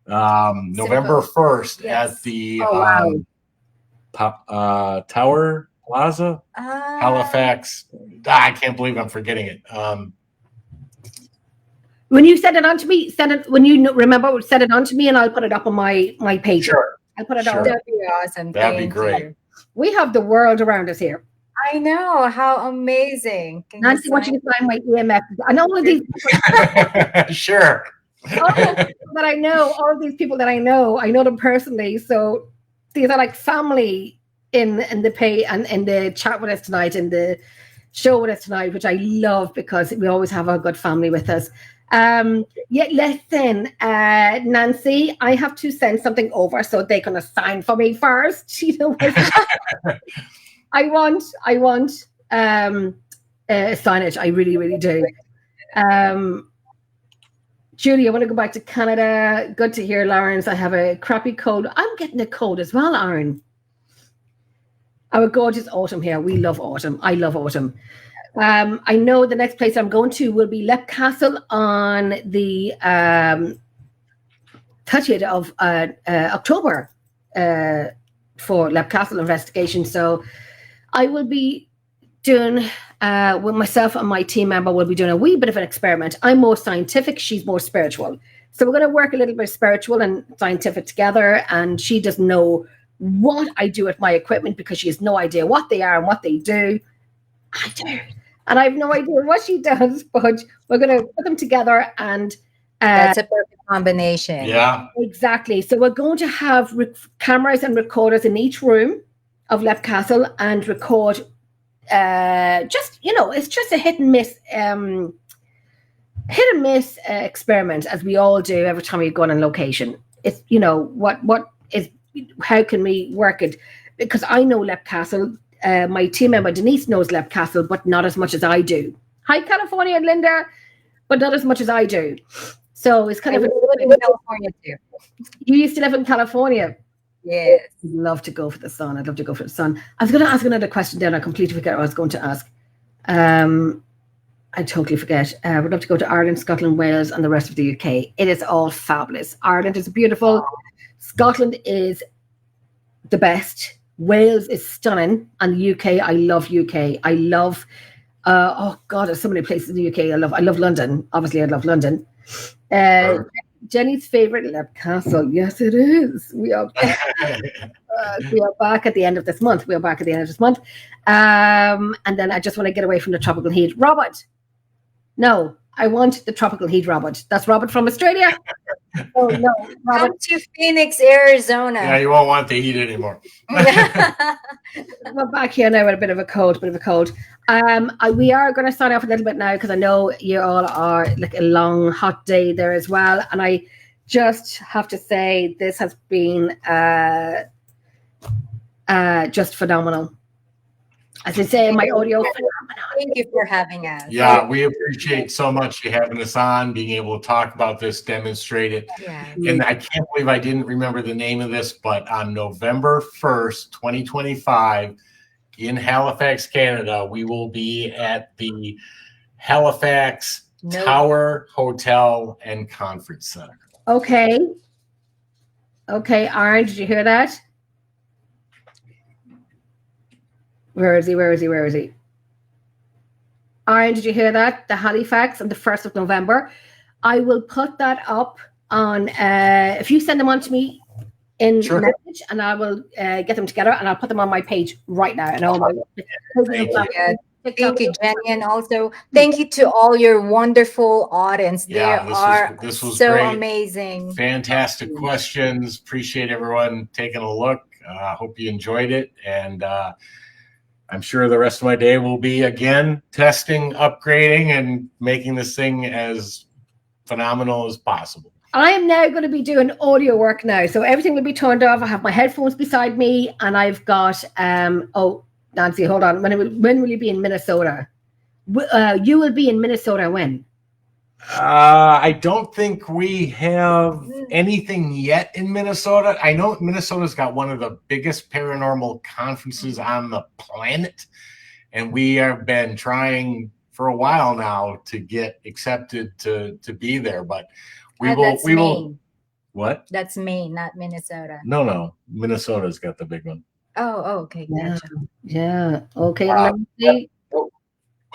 November 1st Yes. at the Oh, wow. Tower Plaza, Ah, Halifax. I can't believe I'm forgetting it. When you send it on to me, send it when you remember. Send it on to me, and I'll put it up on my page. Sure. I'll put it Sure. on. that'd be awesome. That'd be Thank great. you. We have the world around us here. I know, how amazing. Can you Nancy, I want you sign- to sign my EMF. I know all of these Sure. all of these people that I know, all of these people that I know them personally. So these are like family in the pay and in the chat with us tonight, in the show with us tonight, which I love because we always have a good family with us. Yeah, listen, Nancy, I have to send something over so they're gonna sign for me first. You know, I want signage. I really, really do. Julie, I want to go back to Canada. Good to hear, Lawrence. I have a crappy cold. I'm getting a cold as well, Aaron. Our gorgeous autumn here. We love autumn. I love autumn. I know the next place I'm going to will be Leap Castle on the 30th of October for Leap Castle investigation. So I will be doing, with myself and my team member, will be doing a wee bit of an experiment. I'm more scientific, she's more spiritual. So we're going to work a little bit spiritual and scientific together. And she doesn't know what I do with my equipment because she has no idea what they are and what they do. I do. And I have no idea what she does, but we're going to put them together and That's a perfect combination. Yeah. exactly. So we're going to have cameras and recorders in each room of Leap Castle and record just, you know, it's just a hit and miss experiment, as we all do every time we go on a location. It's, you know, how can we work it? Because I know Leap Castle. My team member Denise knows Leap Castle, but not as much as I do. Hi, California, Linda, but not as much as I do. So it's kind I of. live in California too. You used to live in California. Yes. I'd love to go for the sun. I'd love to go for the sun. I was going to ask another question then. I completely forget what I was going to ask. I totally forget. We'd love to go to Ireland, Scotland, Wales, and the rest of the UK. It is all fabulous. Ireland is beautiful. Scotland is the best. Wales is stunning. And the UK, I love UK. I love, oh God, there's so many places in the UK I love London. Obviously, I love London. Jenny's favorite, Leap Castle. Yes, it is. We are back at the end of this month. And then I just want to get away from the tropical heat. Robert. No, I want the tropical heat, Robert. That's Robert from Australia. Oh, no, Robert. Come to Phoenix, Arizona. Yeah, you won't want the heat anymore. We're back here now with a bit of a cold. We are going to start off a little bit now because I know you all are like a long, hot day there as well. And I just have to say this has been just phenomenal. As I say in my audio, Thank you for having us. Yeah, we appreciate so much you having us on, being able to talk about this, demonstrate it. Yeah. And I can't believe I didn't remember the name of this, but on November 1st, 2025, in Halifax, Canada, we will be at the Halifax Tower Hotel and Conference Center. Okay, Aaron, did you hear that? Where is he? Aaron, did you hear that? The Halifax on the 1st of November. I will put that up on, if you send them on to me in message, and I will get them together and I'll put them on my page right now. And all my Thank you, Jenny. And also, thank you to all your wonderful audience. Yeah, this was so great. Amazing. Fantastic questions. Appreciate everyone taking a look. Hope you enjoyed it. And I'm sure the rest of my day will be, again, testing, upgrading, and making this thing as phenomenal as possible. I am now going to be doing audio work now. So everything will be turned off. I have my headphones beside me, and I've got, Nancy, hold on. When will you be in Minnesota? You will be in Minnesota when? I don't think we have anything yet in Minnesota. I know Minnesota's got one of the biggest paranormal conferences on the planet, and we have been trying for a while now to get accepted to be there. But That's we will. Maine. What? That's Maine, not Minnesota. No. Minnesota's got the big one. Oh, okay. Yeah. Gotcha. Yeah. Okay. Wow. Nancy?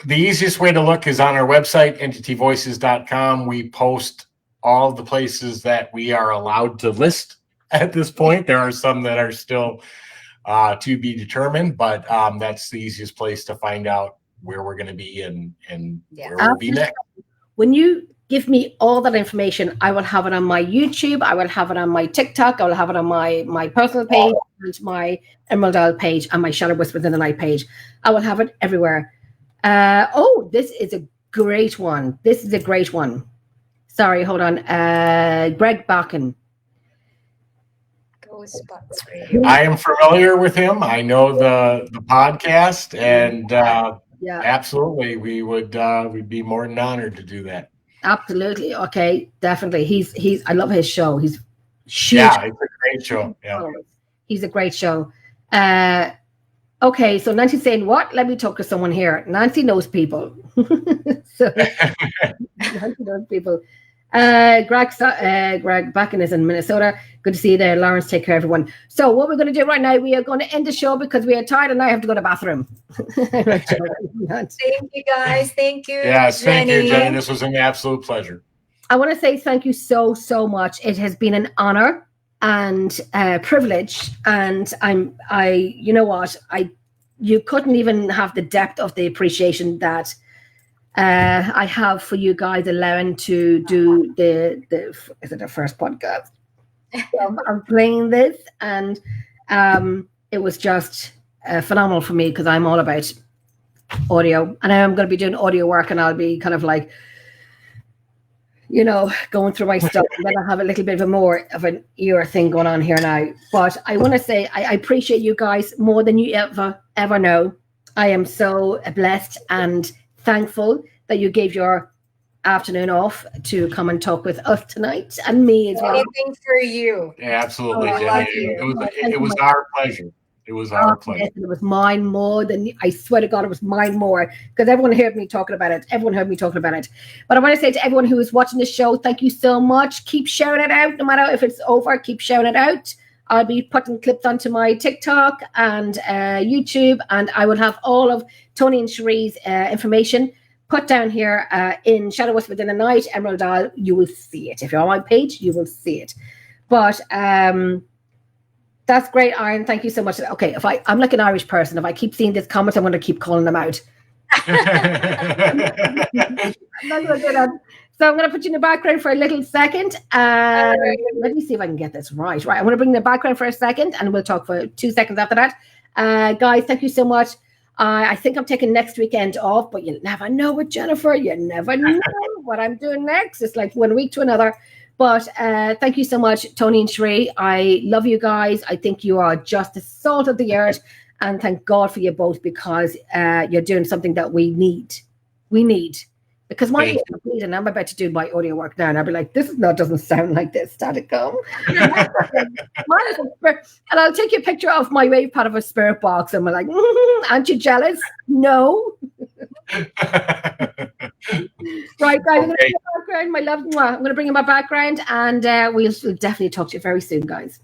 The easiest way to look is on our website, entityvoices.com. We post all the places that we are allowed to list at this point. There are some that are still to be determined, but that's the easiest place to find out where we're going to be and Yeah. where we'll be next. When you give me all that information, I will have it on my YouTube. I will have it on my TikTok. I will have it on my personal page, and my Emerald Isle page, and my Shadow Whisper in the Night page. I will have it everywhere. This is a great one. This is a great one. Sorry, hold on. Greg Bakken. Ghostbox Radio. I am familiar with him. I know the podcast, and Yeah, absolutely, we'd be more than honored to do that. absolutely. Okay, definitely. He's. I love his show. He's huge. Yeah, it's a great show. Yeah. He's a great show. Okay, so Nancy's saying what? Let me talk to someone here. Nancy knows people. So Nancy knows people. Greg Bakken is in Minnesota. Good to see you there, Lawrence. Take care, everyone. So what we're going to do right now, we are going to end the show because we are tired and I have to go to the bathroom. Thank you, guys. Thank you. Yes, thank you, Jenny. Jenny. This was an absolute pleasure. I want to say thank you so much. It has been an honor and privilege, and you know what, you couldn't even have the depth of the appreciation that I have for you guys allowing to do the is it the first podcast? I'm playing this, and it was just phenomenal for me because I'm all about audio, and I'm going to be doing audio work, and I'll be kind of like, you know, going through my stuff, and then I have a little bit of an ear thing going on here now. But I want to say I appreciate you guys more than you ever know. I am so blessed and thankful that you gave your afternoon off to come and talk with us tonight, and me as well. Anything for you. Yeah, absolutely, Oh, I Jenny. love you. It was our pleasure. It was our pleasure. It was mine more than, I swear to God, it was mine more, because everyone heard me talking about it. Everyone heard me talking about it. But I want to say to everyone who is watching the show, thank you so much. Keep sharing it out, no matter if it's over. Keep sharing it out. I'll be putting clips onto my TikTok and YouTube, and I will have all of Tony and Cherie's information put down here in Shadow Whisper Within the Night, Emerald Isle. You will see it. If you're on my page, you will see it. But that's great, Aaron. Thank you so much. Okay, I'm like an Irish person. If I keep seeing this comment, I'm going to keep calling them out. I'm not going to do that. So I'm going to put you in the background for a little second. Let me see if I can get this right. Right, I'm going to bring the background for a second, and we'll talk for 2 seconds after that. Guys, thank you so much. I think I'm taking next weekend off, but you never know with Jennifer. You never know what I'm doing next. It's like 1 week to another. But thank you so much, Tony and Cherie. I love you guys. I think you are just the salt of the earth. And thank God for you both, because you're doing something that we need. We need. Because my ears are bleeding. I'm about to do my audio work now, and I'll be like, doesn't sound like this, Staticom. And I'll take you a picture of my wave pad of a spirit box, and we're like, aren't you jealous? No. Right, guys, I'm going to bring my background, my love. I'm going to bring in my background, and we'll definitely talk to you very soon, guys.